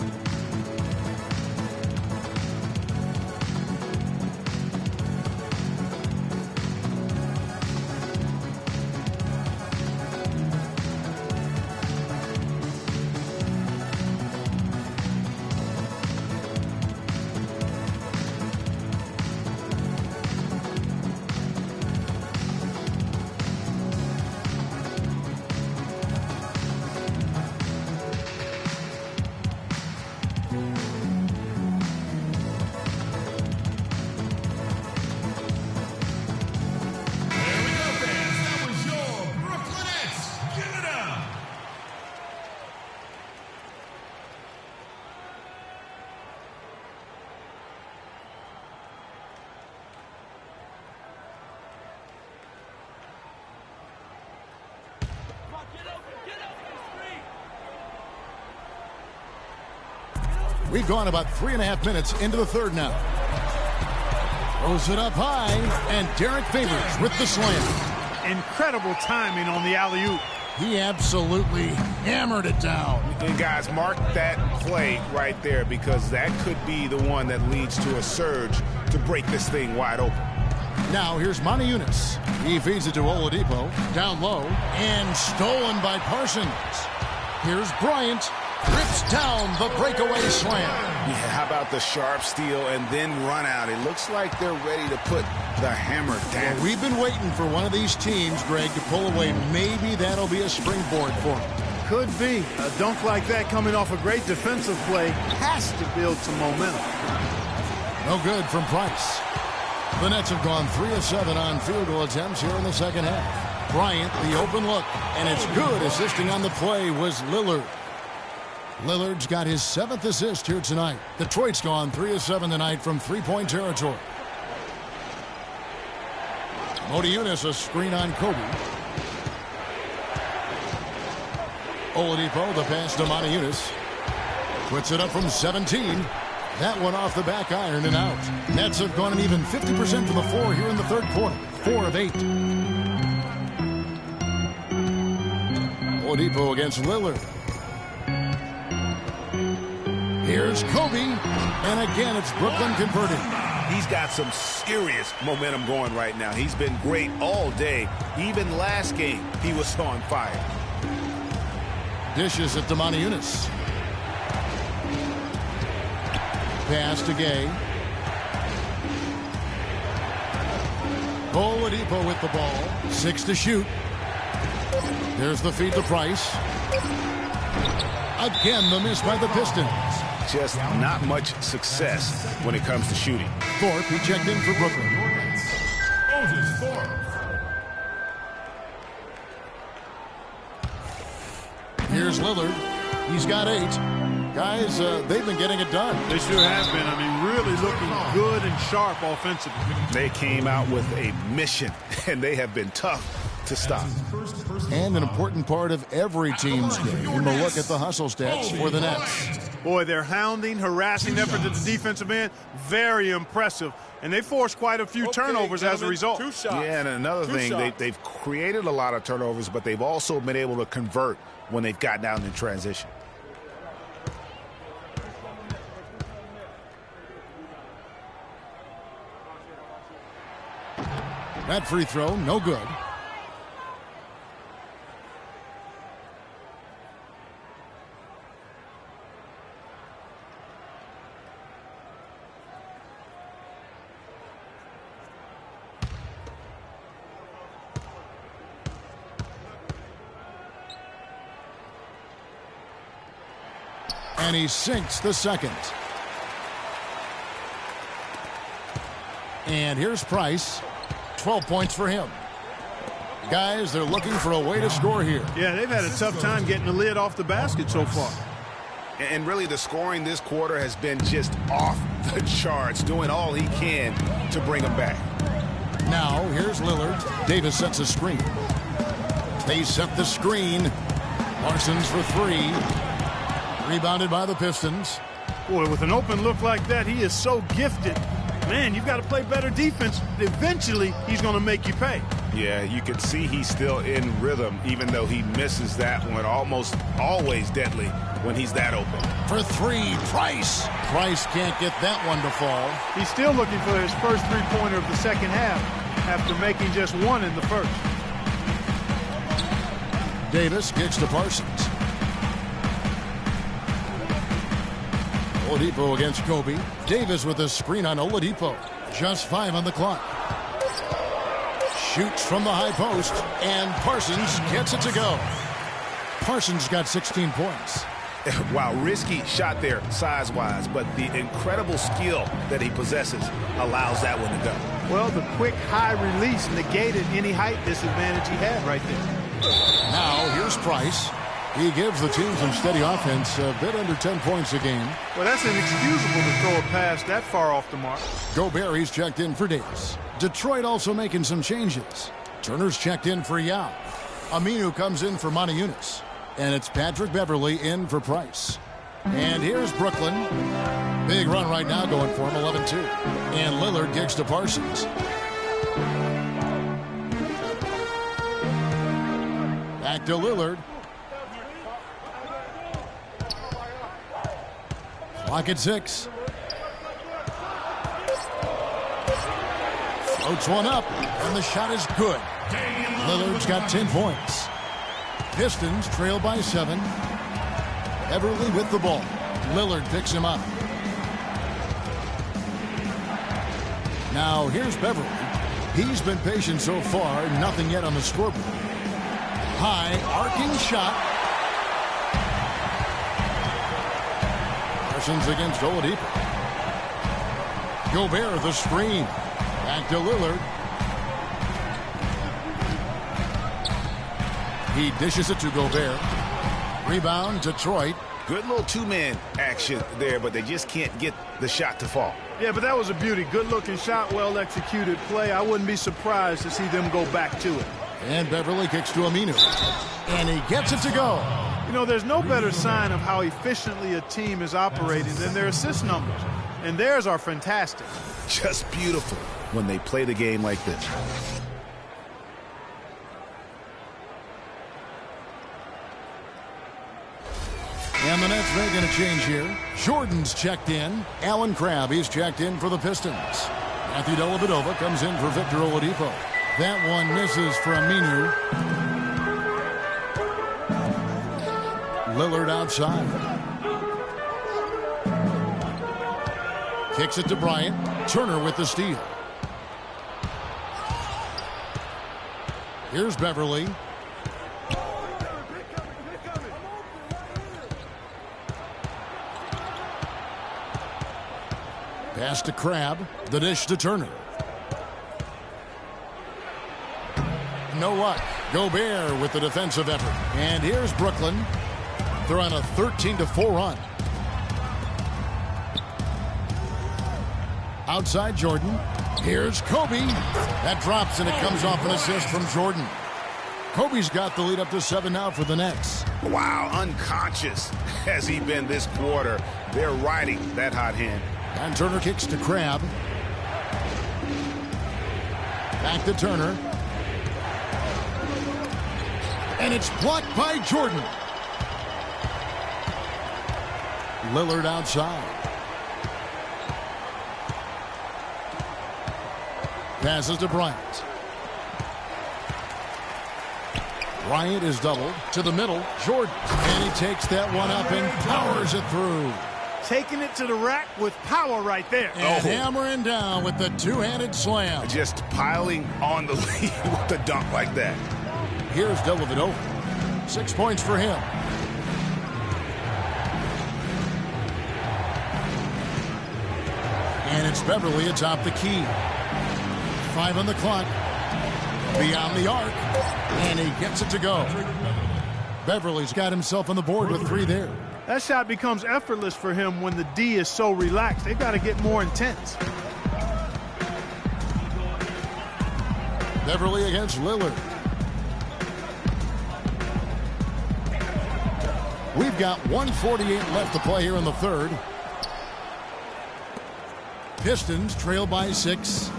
We've gone about 3.5 minutes into the 3rd now. Throws it up high, and Derek Favors with the slam. Incredible timing on the alley-oop. He absolutely hammered it down. And guys, mark that play right there, because that could be the one that leads to a surge to break this thing wide open. Now here's Moniunas. He feeds it to Oladipo. Down low, and stolen by Parsons. Here's Bryant. Rips down the breakaway slam. Yeah, how about the sharp steal and then run out? It looks like they're ready to put the hammer down. Well, we've been waiting for one of these teams, Greg, to pull away. Maybe that'll be a springboard for them. Could be. A dunk like that coming off a great defensive play has to build some momentum. No good from Price. The Nets have gone 3 of 7 on field goal attempts here in the second half. Bryant, the open look, and it's good. Assisting on the play was Lillard. Lillard's got his 7th assist here tonight. Detroit's gone 3 of 7 tonight from 3-point territory. Modiunas, a screen on Kobe. Oladipo, the pass to Modiunas. Puts it up from 17. That one off the back iron and out. Nets have gone an even 50% from the floor here in the 3rd quarter. 4 of 8. Oladipo against Lillard. Here's Kobe, and again it's Brooklyn converting. He's got some serious momentum going right now. He's been great all day. Even last game, he was on fire. Dishes it to Moniunas. Pass to Gay. Oladipo with the ball. 6 to shoot. There's the feed to Price. Again, the miss by the Pistons. Just not much success when it comes to shooting. Thorpe, he checked in for Brooklyn. Moses Thorpe. Here's Lillard. He's got 8. Guys, they've been getting it done. They sure have been. I mean, really looking good and sharp offensively. They came out with a mission, and they have been tough to stop. And an important part of every team's game. Give them a look at the hustle stats for the Nets. Boy, their hounding, harassing effort at the defensive end, very impressive. And they forced quite a few turnovers as a result. Yeah, and another thing, they've created a lot of turnovers, but they've also been able to convert when they've gotten out in transition. That free throw, no good. And he sinks the second. And here's Price. 12 points for him. Guys, they're looking for a way to score here. Yeah, they've had a tough time getting the lid off the basket so far. And really, the scoring this quarter has been just off the charts, doing all he can to bring them back. Now, here's Lillard. Davis sets a screen. They set the screen. Parsons for three. Rebounded by the Pistons. Boy, with an open look like that, he is so gifted. Man, you've got to play better defense. Eventually, he's going to make you pay. Yeah, you can see he's still in rhythm, even though he misses that one. Almost always deadly when he's that open. For three, Price. Price can't get that one to fall. He's still looking for his first three-pointer of the second half after making just one in the first. Davis kicks to Parsons. Oladipo against Kobe. Davis with a screen on Oladipo. Just 5 on the clock. Shoots from the high post, and Parsons gets it to go. Parsons got 16 points. Wow, risky shot there size-wise, but the incredible skill that he possesses allows that one to go. Well, the quick high release negated any height disadvantage he had right there. Now, here's Price. He gives the team some steady offense, a bit under 10 points a game. Well, that's inexcusable to throw a pass that far off the mark. Gobert, he's checked in for Davis. Detroit also making some changes. Turner's checked in for Yao. Aminu comes in for Moniunas. And it's Patrick Beverly in for Price. And here's Brooklyn. Big run right now going for him, 11-2. And Lillard kicks to Parsons. Back to Lillard. Clock at 6. Floats one up, and the shot is good. Lillard's got 10 points. Pistons trail by 7. Beverly with the ball. Lillard picks him up. Now here's Beverly. He's been patient so far, nothing yet on the scoreboard. High arcing shot. Parsons against Oladipo. Gobert the screen. Back to Lillard. He dishes it to Gobert. Rebound, Detroit. Good little two-man action there, but they just can't get the shot to fall. Yeah, but that was a beauty. Good-looking shot, well-executed play. I wouldn't be surprised to see them go back to it. And Beverly kicks to Aminu. And he gets it to go. You know, there's no better sign of how efficiently a team is operating than their assist numbers. And theirs are fantastic. Just beautiful when they play the game like this. And the Nets making a change here. Jordan's checked in. Alan Crabb, he's checked in for the Pistons. Matthew Dellavedova comes in for Victor Oladipo. That one misses for Aminu. Lillard outside. Kicks it to Bryant. Turner with the steal. Here's Beverly. Pass to Crabb. The dish to Turner. No luck. Gobert with the defensive effort. And here's Brooklyn. They're on a 13-4 run. Outside Jordan. Here's Kobe. That drops, and it comes off an assist from Jordan. Kobe's got the lead up to 7 now for the Nets. Wow, unconscious has he been this quarter. They're riding that hot hand. And Turner kicks to Crabbe. Back to Turner. And it's blocked by Jordan. Lillard outside. Passes to Bryant. Bryant is doubled to the middle. Jordan. And he takes that one up and powers it through. Taking it to the rack with power right there. And hammering down with the two-handed slam. Just piling on the lead with a dunk like that. Here's Dellavedova. 6 points for him. And it's Beverly atop the key. 5 on the clock. Beyond the arc. And he gets it to go. Beverly's got himself on the board with 3 there. That shot becomes effortless for him when the D is so relaxed. They've got to get more intense. Beverly against Lillard. We've got 1:48 left to play here in the third. Pistons trail by 6.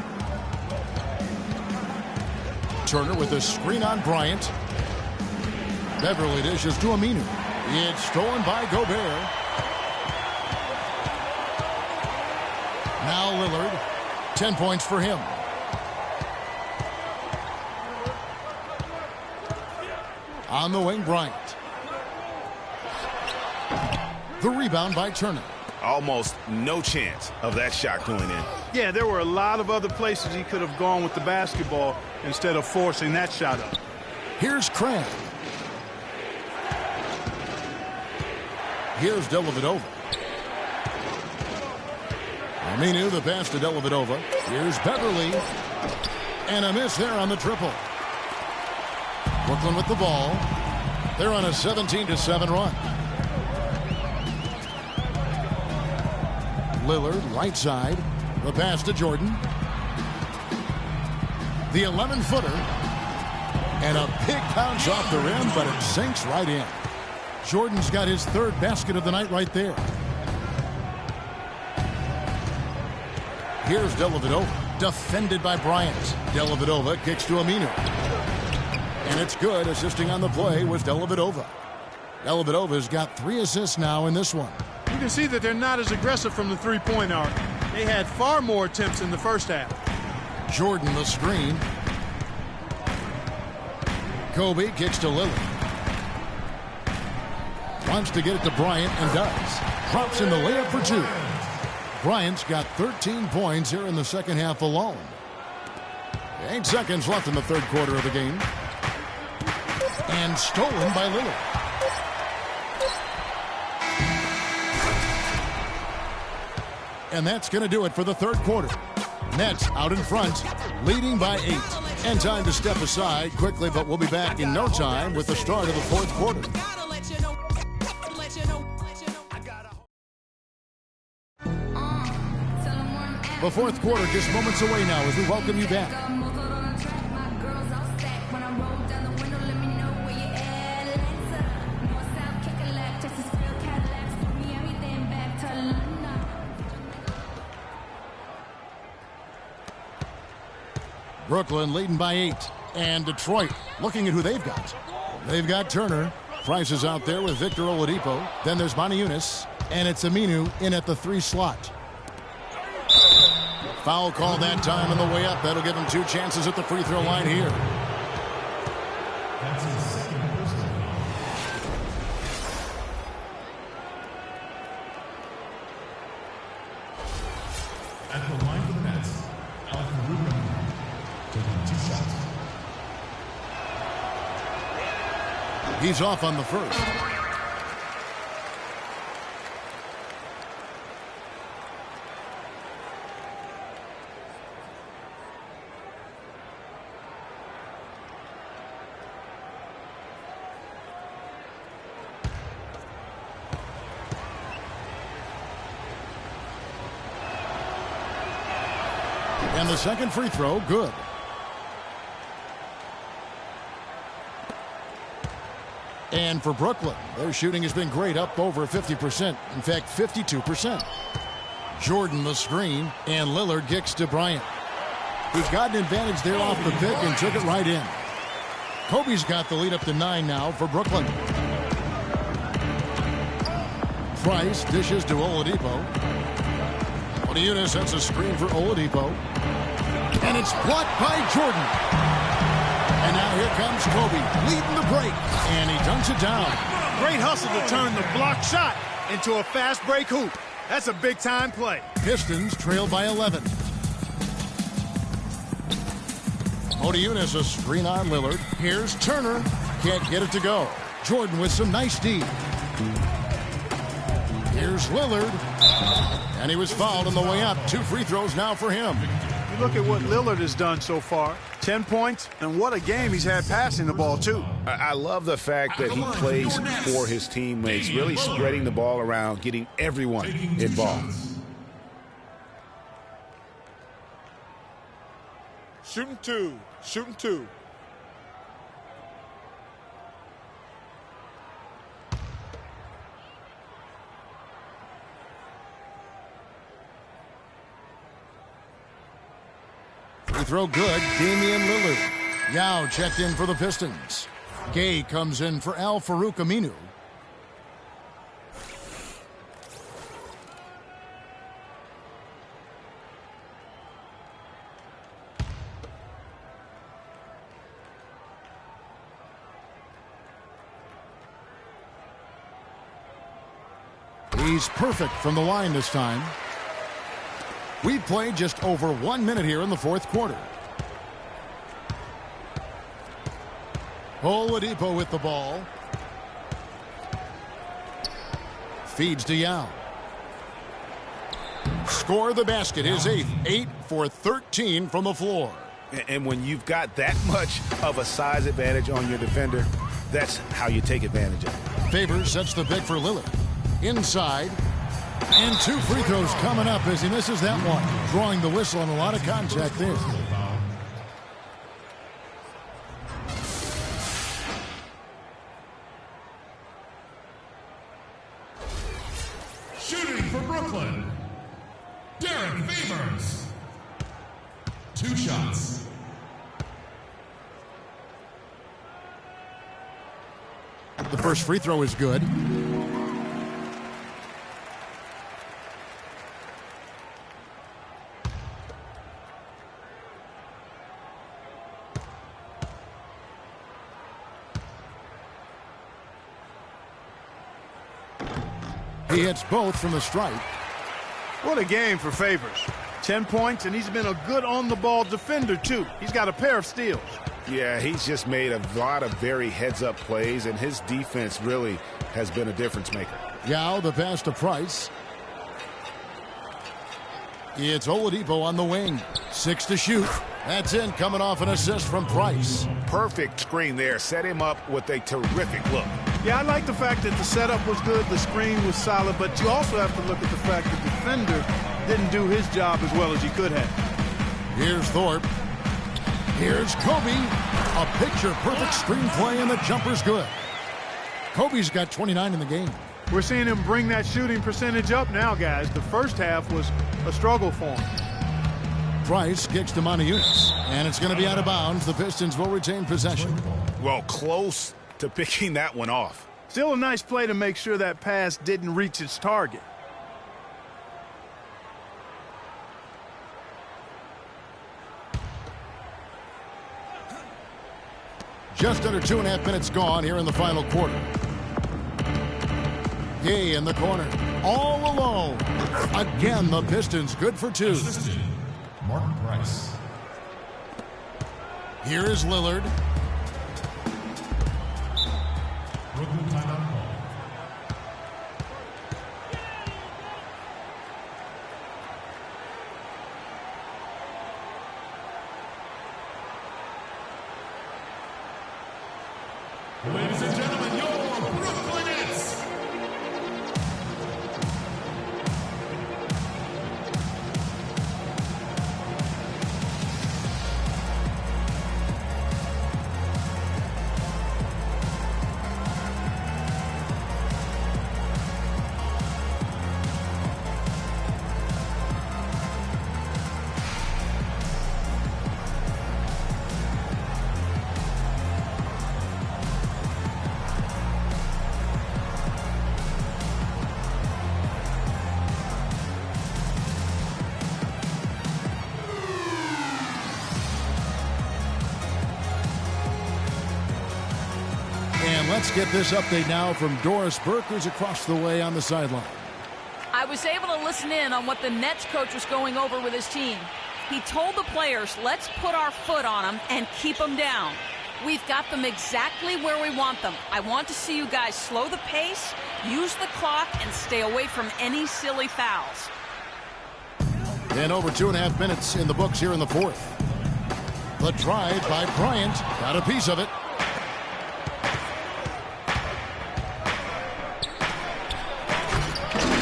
Turner with a screen on Bryant. Beverly dishes to Aminu. It's stolen by Gobert. Now Lillard. 10 points for him. On the wing, Bryant. The rebound by Turner. Almost no chance of that shot going in. Yeah, there were a lot of other places he could have gone with the basketball instead of forcing that shot up. Here's Crabbe. Here's Dellavedova. Aminu, the pass to Dellavedova. Here's Beverly. And a miss there on the triple. Brooklyn with the ball. They're on a 17-7 run. Lillard, right side. The pass to Jordan. The 11-footer. And a big bounce off the rim, but it sinks right in. Jordan's got his 3rd basket of the night right there. Here's Dellavedova. Defended by Bryant. Dellavedova kicks to Aminu. And it's good. Assisting on the play was Dellavedova. Dellavedova's got 3 assists now in this one. You can see that they're not as aggressive from the three-point arc. They had far more attempts in the first half. Jordan the screen. Kobe kicks to Lillard. Wants to get it to Bryant and does. Drops in the layup for 2. Bryant's got 13 points here in the second half alone. 8 seconds left in the third quarter of the game. And stolen by Lillard. And that's going to do it for the third quarter. Nets out in front, leading by 8. And time to step aside quickly, but we'll be back in no time with the start of the fourth quarter. The fourth quarter just moments away now as we welcome you back. Brooklyn leading by 8. And Detroit looking at who they've got. They've got Turner. Price is out there with Victor Oladipo. Then there's Moniunas. And it's Aminu in at the 3 slot. Foul call that time on the way up. That'll give him 2 chances at the free throw line here. At the line for the Nets, Alvin Rubin taking 2 shots. He's off on the first. And the second free throw, good. And for Brooklyn, their shooting has been great, up over 50%. In fact, 52%. Jordan the screen, and Lillard kicks to Bryant. He's got an advantage there off the pick and took it right in. Kobe's got the lead up to 9 now for Brooklyn. Price dishes to Oladipo. Motiejunas sets a screen for Oladipo. And it's blocked by Jordan. And now here comes Kobe, leading the break. And he dunks it down. Great hustle to turn the block shot into a fast break hoop. That's a big-time play. Pistons trail by 11. Motiejunas a screen on Lillard. Here's Turner. Can't get it to go. Jordan with some nice D. Here's Lillard. And he was fouled on the way up. 2 free throws now for him. You look at what Lillard has done so far. 10 points, and what a game he's had passing the ball, too. I love the fact that he plays for his teammates, really spreading the ball around, getting everyone involved. Shooting 2. Shooting 2. Free throw good. Damian Lillard. Yao checked in for the Pistons. Gay comes in for Al-Farouq Aminu. He's perfect from the line this time. We've played just over 1 minute here in the fourth quarter. Oladipo with the ball. Feeds to Yao. Score the basket, his 8th. 8 for 13 from the floor. And when you've got that much of a size advantage on your defender, that's how you take advantage of it. Favors sets the pick for Lillard. Inside. And 2 free throws coming up as he misses that one. Drawing the whistle and a lot of contact there. Shooting for Brooklyn, Derek Favors. 2 shots. The first free throw is good. He hits both from the stripe. What a game for Favors. 10 points, and he's been a good on-the-ball defender, too. He's got a pair of steals. Yeah, he's just made a lot of very heads-up plays, and his defense really has been a difference maker. Yao, the pass to Price. It's Oladipo on the wing. 6 to shoot. That's in, coming off an assist from Price. Perfect screen there. Set him up with a terrific look. Yeah, I like the fact that the setup was good, the screen was solid, but you also have to look at the fact that the defender didn't do his job as well as he could have. Here's Thorpe. Here's Kobe. A picture-perfect screenplay, and the jumper's good. Kobe's got 29 in the game. We're seeing him bring that shooting percentage up now, guys. The first half was a struggle for him. Price kicks to Motiejunas, and it's going to be out of bounds. The Pistons will retain possession. Well, close to picking that one off. Still a nice play to make sure that pass didn't reach its target. Just under 2.5 minutes gone here in the final quarter. Gay in the corner. All alone. Again, the Pistons good for 2. Martin Price. Here is Lillard. Brooklyn timeout call. Ladies and gentlemen, your Brooklyn Nets. Let's get this update now from Doris Burke, who's across the way on the sideline. I was able to listen in on what the Nets coach was going over with his team. He told the players, let's put our foot on them and keep them down. We've got them exactly where we want them. I want to see you guys slow the pace, use the clock, and stay away from any silly fouls. And over 2.5 minutes in the books here in the fourth. The drive by Bryant. Got a piece of it.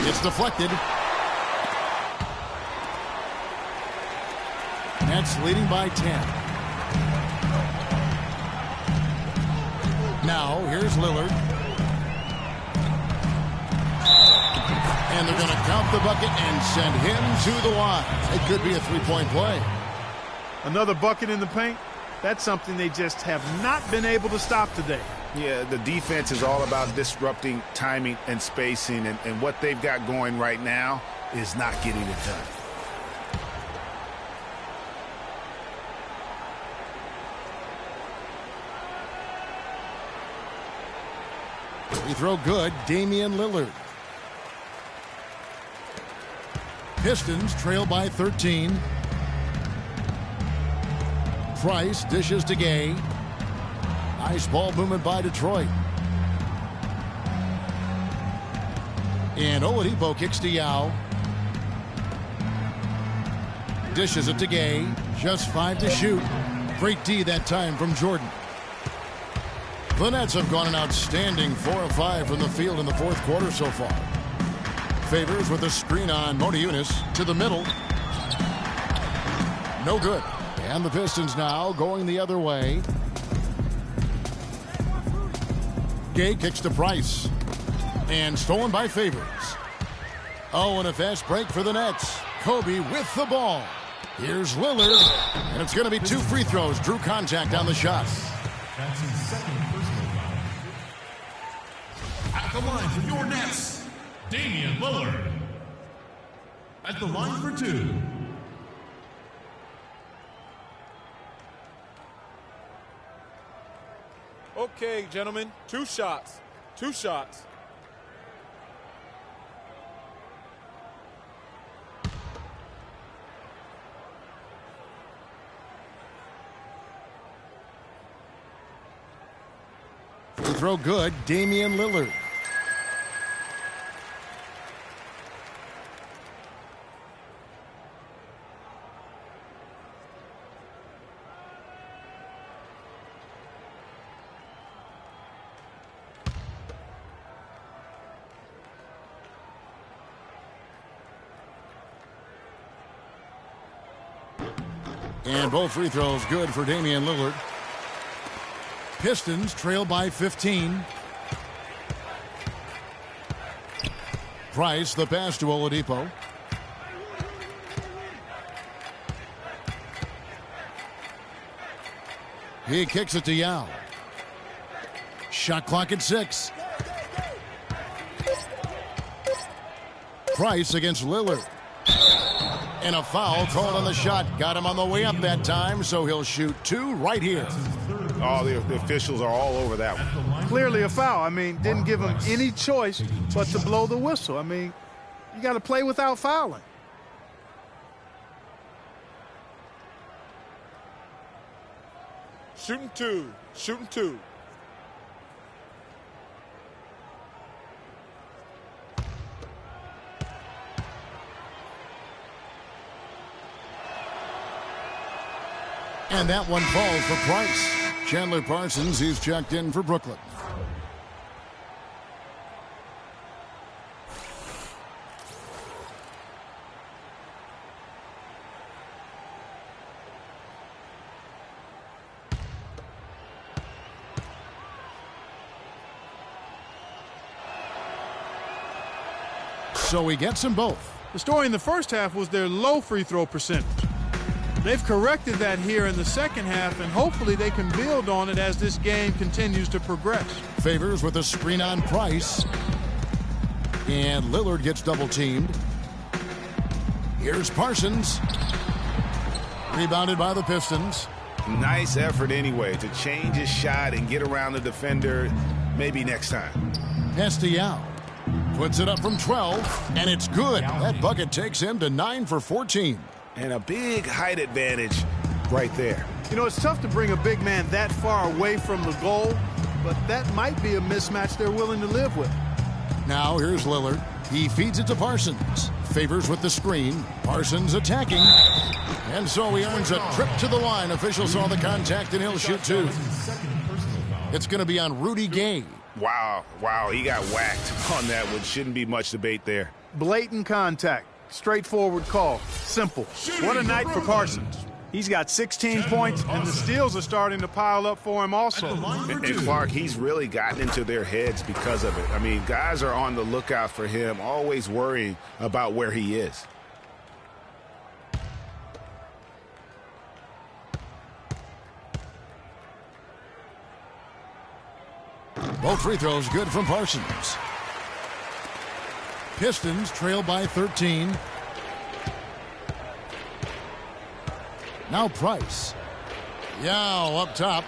It's deflected. Nets leading by 10. Now, here's Lillard. And they're going to count the bucket and send him to the line. It could be a three-point play. Another bucket in the paint. That's something they just have not been able to stop today. Yeah, the defense is all about disrupting timing and spacing, and what they've got going right now is not getting it done. Free throw good, Damian Lillard. Pistons trail by 13. Price dishes to Gay. Nice ball movement by Detroit. And Oladipo kicks to Yao. Dishes it to Gay. Just 5 to shoot. Great D that time from Jordan. The Nets have gone an outstanding 4 of 5 from the field in the fourth quarter so far. Favors with a screen on Motiejunas to the middle. No good. And the Pistons now going the other way. Gay kicks to Price. And stolen by Favors. Oh, and a fast break for the Nets. Kobe with the ball. Here's Lillard. And it's going to be 2 free throws. Drew contact on the shot. That's his second personal foul. At the line for your Nets, Damian Lillard. At the line for 2. Okay, gentlemen, 2 shots. 2 shots. Free throw good, Damian Lillard. And both free throws good for Damian Lillard. Pistons trail by 15. Price, the pass to Oladipo. He kicks it to Yao. Shot clock at 6. Price against Lillard. And a foul called on the shot. Got him on the way up that time, so he'll shoot 2 right here. Oh, the officials are all over that one. Clearly a foul. I mean, didn't give him any choice but to blow the whistle. I mean, you got to play without fouling. Shooting 2. Shooting 2. And that one falls for Price. Chandler Parsons, he's checked in for Brooklyn. So he gets them both. The story in the first half was their low free throw percentage. They've corrected that here in the second half, and hopefully they can build on it as this game continues to progress. Favors with a screen on Price. And Lillard gets double-teamed. Here's Parsons. Rebounded by the Pistons. Nice effort anyway to change his shot and get around the defender. Maybe next time. Yao puts it up from 12, and it's good. That bucket takes him to 9 for 14. And a big height advantage right there. You know, it's tough to bring a big man that far away from the goal, but that might be a mismatch they're willing to live with. Now here's Lillard. He feeds it to Parsons. Favors with the screen. Parsons attacking. And so he earns a trip to the line. Officials saw the contact, and he'll shoot two. It's going to be on Rudy Gay. Wow, he got whacked on that one. Shouldn't be much debate there. Blatant contact. Straightforward call. Simple. What a night for Parsons. He's got 16 points, and the steals are starting to pile up for him also. And Clark, he's really gotten into their heads because of it. I mean, guys are on the lookout for him, always worrying about where he is. Both free throws good from Parsons. Pistons trail by 13. Now Price. Yao up top.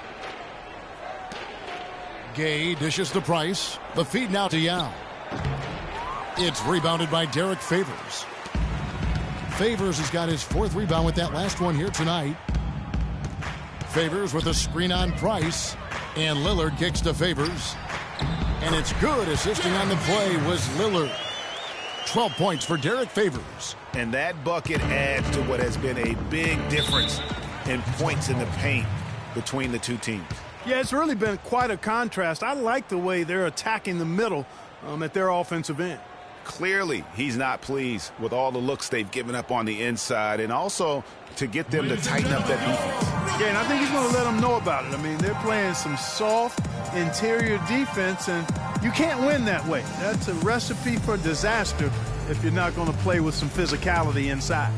Gay dishes to Price. The feed now to Yao. It's rebounded by Derek Favors. Favors has got his 4th rebound with that last one here tonight. Favors with a screen on Price. And Lillard kicks to Favors. And it's good. Assisting on the play was Lillard. 12 points for Derek Favors. And that bucket adds to what has been a big difference in points in the paint between the two teams. Yeah, it's really been quite a contrast. I like the way they're attacking the middle at their offensive end. Clearly, he's not pleased with all the looks they've given up on the inside, and also to get them to tighten up that defense. Yeah, and I think he's going to let them know about it. I mean, they're playing some soft interior defense, and you can't win that way. That's a recipe for disaster if you're not going to play with some physicality inside.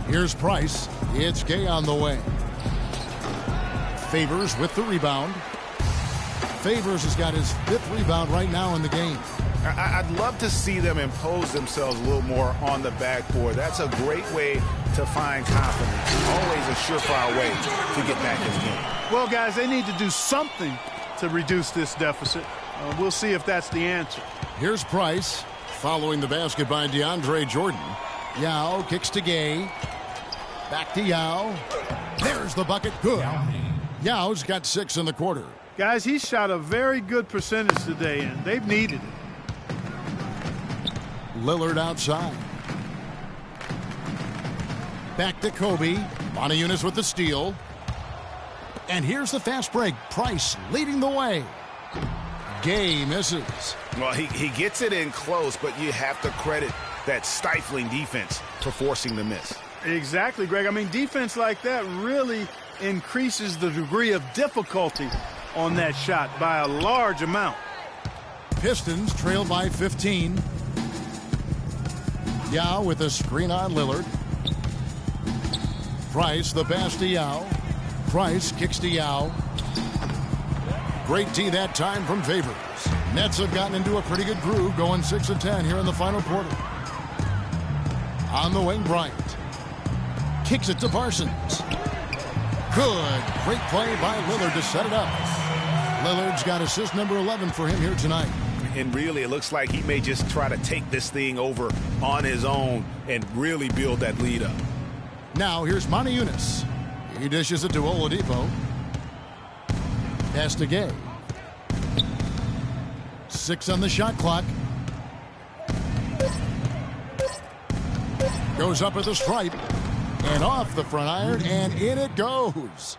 Here's Price. It's Gay on the way. Favors with the rebound. Favors has got his 5th rebound right now in the game. I'd love to see them impose themselves a little more on the backboard. That's a great way to find confidence. Always a surefire way to get back in the game. Well, guys, they need to do something to reduce this deficit. We'll see if that's the answer. Here's Price following the basket by DeAndre Jordan. Yao kicks to Gay. Back to Yao. There's the bucket. Good. Yao's got 6 in the quarter. Guys, he shot a very good percentage today, and they've needed it. Lillard outside. Back to Kobe. Moniunas with the steal. And here's the fast break. Price leading the way. Gay misses. Well, he gets it in close, but you have to credit that stifling defense for forcing the miss. Exactly, Greg. I mean, defense like that really increases the degree of difficulty on that shot by a large amount. Pistons trail by 15. Yao with a screen on Lillard. Price, the pass to Yao. Price kicks to Yao. Great D that time from Favors. Nets have gotten into a pretty good groove, going 6 of 10 here in the final quarter. On the wing, Bryant. Kicks it to Parsons. Good. Great play by Lillard to set it up. Lillard's got assist number 11 for him here tonight. And really, it looks like he may just try to take this thing over on his own and really build that lead up. Now, here's Moniunas. He dishes it to Oladipo. Pass to Gay. 6 on the shot clock. Goes up at the stripe. And off the front iron, and in it goes.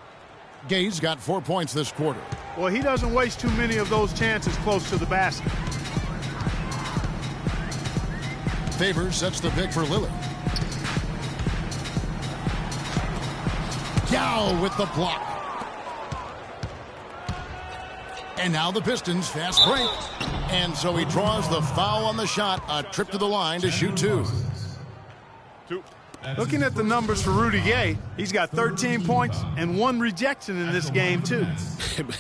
Gay's got 4 points this quarter. Well, he doesn't waste too many of those chances close to the basket. Favors sets the pick for Lillard. Yao with the block. And now the Pistons fast break. And so he draws the foul on the shot. A trip to the line to shoot 2. Looking at the numbers for Rudy Gay, he's got 13 points and 1 rejection in this game, too.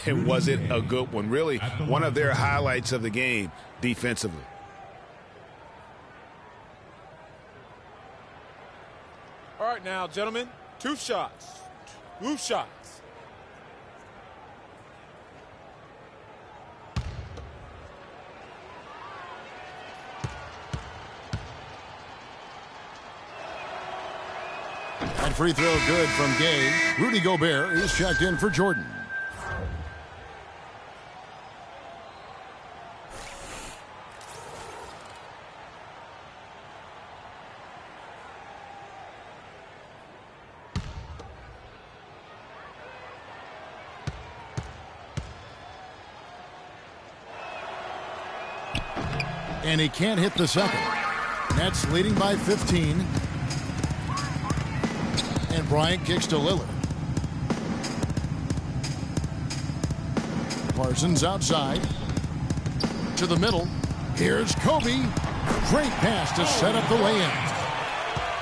And was it a good one? Really, one of their highlights of the game defensively. All right, now, gentlemen, 2 shots. 2 shots. And free throw good from Gay. Rudy Gobert is checked in for Jordan. And he can't hit the second. Nets leading by 15. And Bryant kicks to Lillard. Parsons outside. To the middle. Here's Kobe. Great pass to set up the lay-in.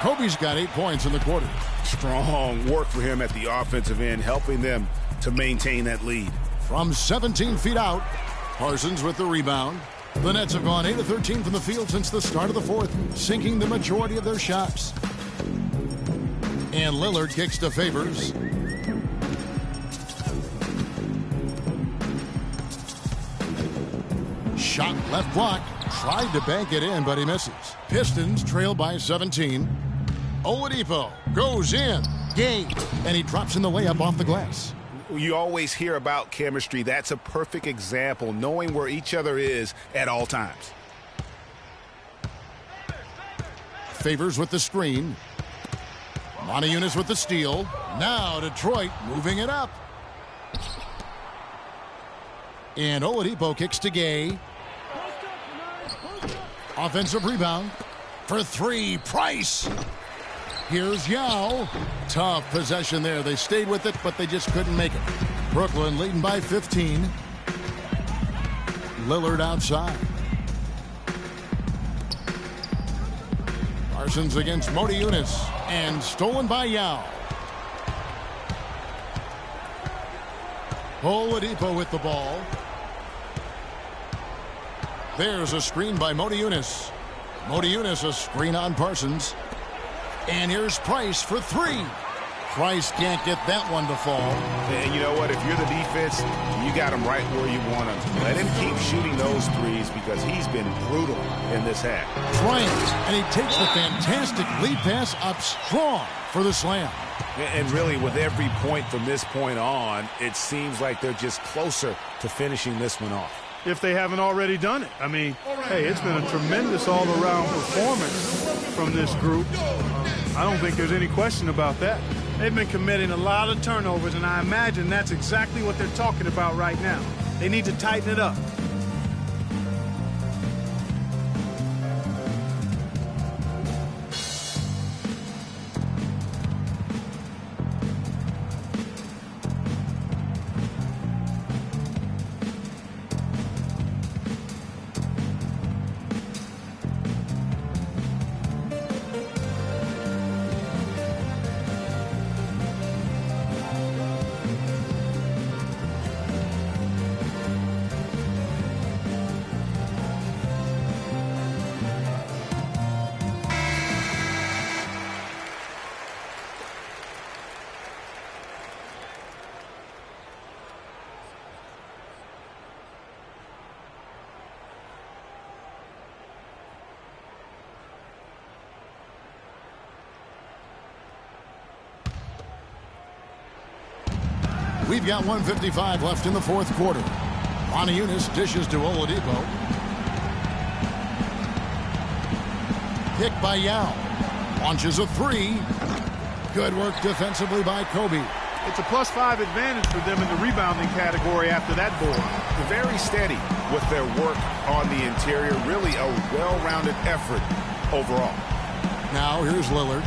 Kobe's got 8 points in the quarter. Strong work for him at the offensive end, helping them to maintain that lead. From 17 feet out, Parsons with the rebound. The Nets have gone 8 of 13 from the field since the start of the fourth, sinking the majority of their shots. And Lillard kicks to Favors. Shot left block. Tried to bank it in, but he misses. Pistons trail by 17. Oladipo goes in. Gay. And he drops in the layup off the glass. You always hear about chemistry. That's a perfect example, knowing where each other is at all times. Favors with the screen. Moniunas with the steal. Now Detroit moving it up. And Oladipo kicks to Gay. Offensive rebound for 3. Price. Here's Yao. Tough possession there. They stayed with it, but they just couldn't make it. Brooklyn leading by 15. Lillard outside. Parsons against Moniunas. And stolen by Yao. Oladipo with the ball. There's a screen by Moniunas. Moniunas a screen on Parsons. And here's Price for 3. Price can't get that one to fall. And you know what? If you're the defense, you got him right where you want him. Let him keep shooting those threes because he's been brutal in this half. Bryant, and he takes the fantastic lead pass up strong for the slam. And really, with every point from this point on, it seems like they're just closer to finishing this one off. If they haven't already done it. I mean, hey, it's been a tremendous all-around performance from this group. I don't think there's any question about that. They've been committing a lot of turnovers, and I imagine that's exactly what they're talking about right now. They need to tighten it up. We've got 1:55 left in the fourth quarter. Moniunas dishes to Oladipo. Pick by Yao. Launches a 3. Good work defensively by Kobe. It's a +5 advantage for them in the rebounding category after that board. Very steady with their work on the interior. Really a well-rounded effort overall. Now here's Lillard.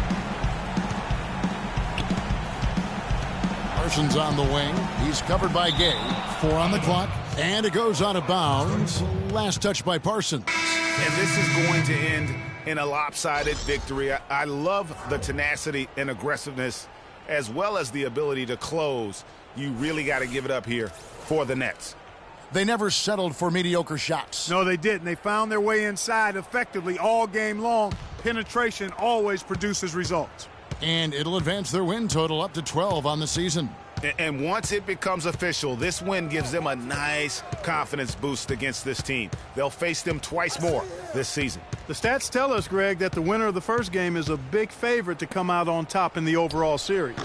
Parsons on the wing. He's covered by Gay. 4 on the clock. And it goes out of bounds. Last touch by Parsons. And this is going to end in a lopsided victory. I love the tenacity and aggressiveness as well as the ability to close. You really got to give it up here for the Nets. They never settled for mediocre shots. No, they didn't. They found their way inside effectively all game long. Penetration always produces results. And it'll advance their win total up to 12 on the season. And once it becomes official, this win gives them a nice confidence boost against this team. They'll face them twice more this season. The stats tell us, Greg, that the winner of the first game is a big favorite to come out on top in the overall series.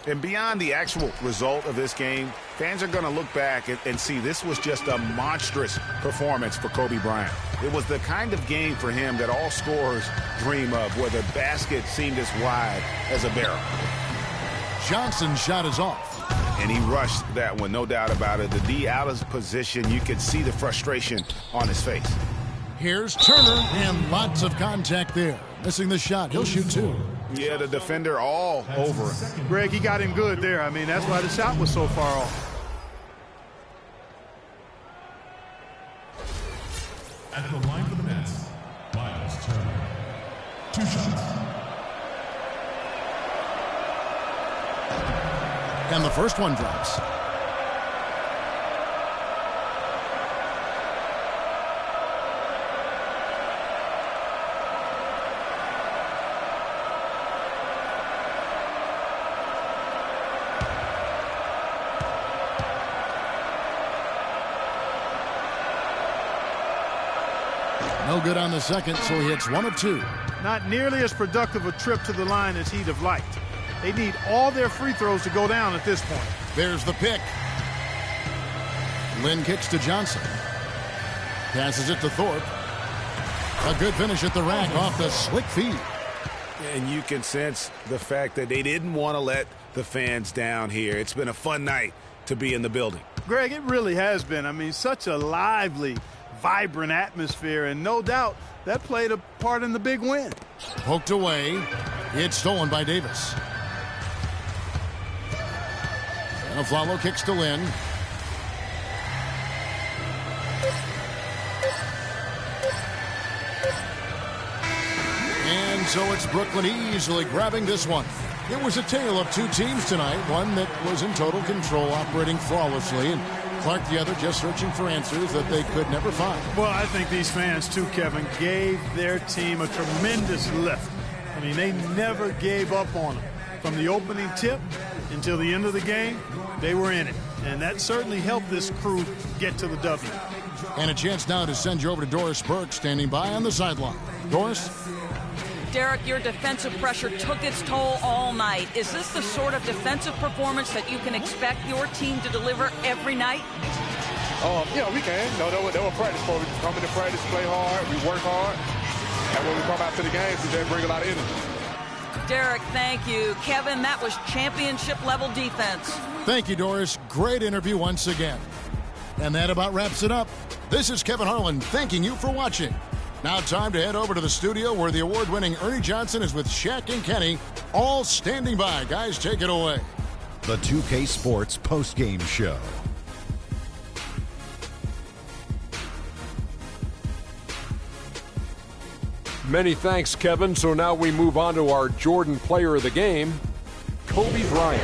And beyond the actual result of this game, fans are going to look back and see this was just a monstrous performance for Kobe Bryant. It was the kind of game for him that all scorers dream of, where the basket seemed as wide as a barrel. Johnson's shot is off. And he rushed that one, no doubt about it. The D out of position, you could see the frustration on his face. Here's Turner, and lots of contact there. Missing the shot. He'll shoot 2. Yeah, the defender all over him. Greg, he got him good there. I mean, that's why the shot was so far off. At the line for the Nets, Miles Turner. 2 shots. And the first one drops. No good on the second, so he hits 1 of 2. Not nearly as productive a trip to the line as he'd have liked. They need all their free throws to go down at this point. There's the pick. Lynn kicks to Johnson. Passes it to Thorpe. A good finish at the rack off the slick feed. And you can sense the fact that they didn't want to let the fans down here. It's been a fun night to be in the building. Greg, it really has been. I mean, such a lively, vibrant atmosphere, and no doubt that played a part in the big win. Poked away. It's stolen by Davis. And Aflalo kicks to Lynn. And so it's Brooklyn easily grabbing this one. It was a tale of 2 teams tonight, one that was in total control, operating flawlessly, and Clark the other just searching for answers that they could never find. Well, I think these fans, too, Kevin, gave their team a tremendous lift. I mean, they never gave up on them. From the opening tip until the end of the game, they were in it. And that certainly helped this crew get to the W. And a chance now to send you over to Doris Burke, standing by on the sideline. Doris? Derek, your defensive pressure took its toll all night. Is this the sort of defensive performance that you can expect your team to deliver every night? Yeah, we can. No, they were practice for. We come into practice, play hard, we work hard, and when we come out to the games, we just bring a lot of energy. Derek, thank you. Kevin, that was championship-level defense. Thank you, Doris. Great interview once again. And that about wraps it up. This is Kevin Harlan thanking you for watching. Now time to head over to the studio where the award-winning Ernie Johnson is with Shaq and Kenny, all standing by. Guys, take it away. The 2K Sports Post-Game Show. Many thanks, Kevin. So now we move on to our Jordan player of the game, Kobe Bryant.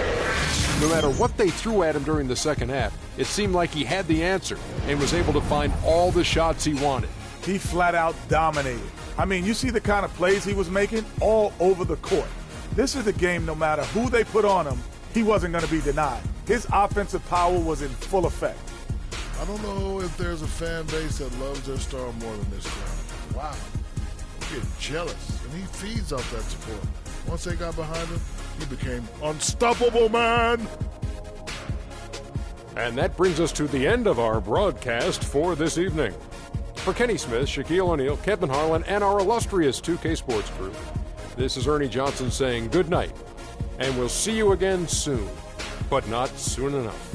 No matter what they threw at him during the second half, it seemed like he had the answer and was able to find all the shots he wanted. He flat out dominated. I mean, you see the kind of plays he was making all over the court. This is a game, no matter who they put on him, he wasn't going to be denied. His offensive power was in full effect. I don't know if there's a fan base that loves their star more than this crowd. Wow. Get jealous, and he feeds off that support. Once they got behind him, he became unstoppable, man. And that brings us to the end of our broadcast for this evening. For Kenny Smith, Shaquille O'Neal, Kevin Harlan, and our illustrious 2K Sports crew, this is Ernie Johnson saying good night And we'll see you again soon, but not soon enough.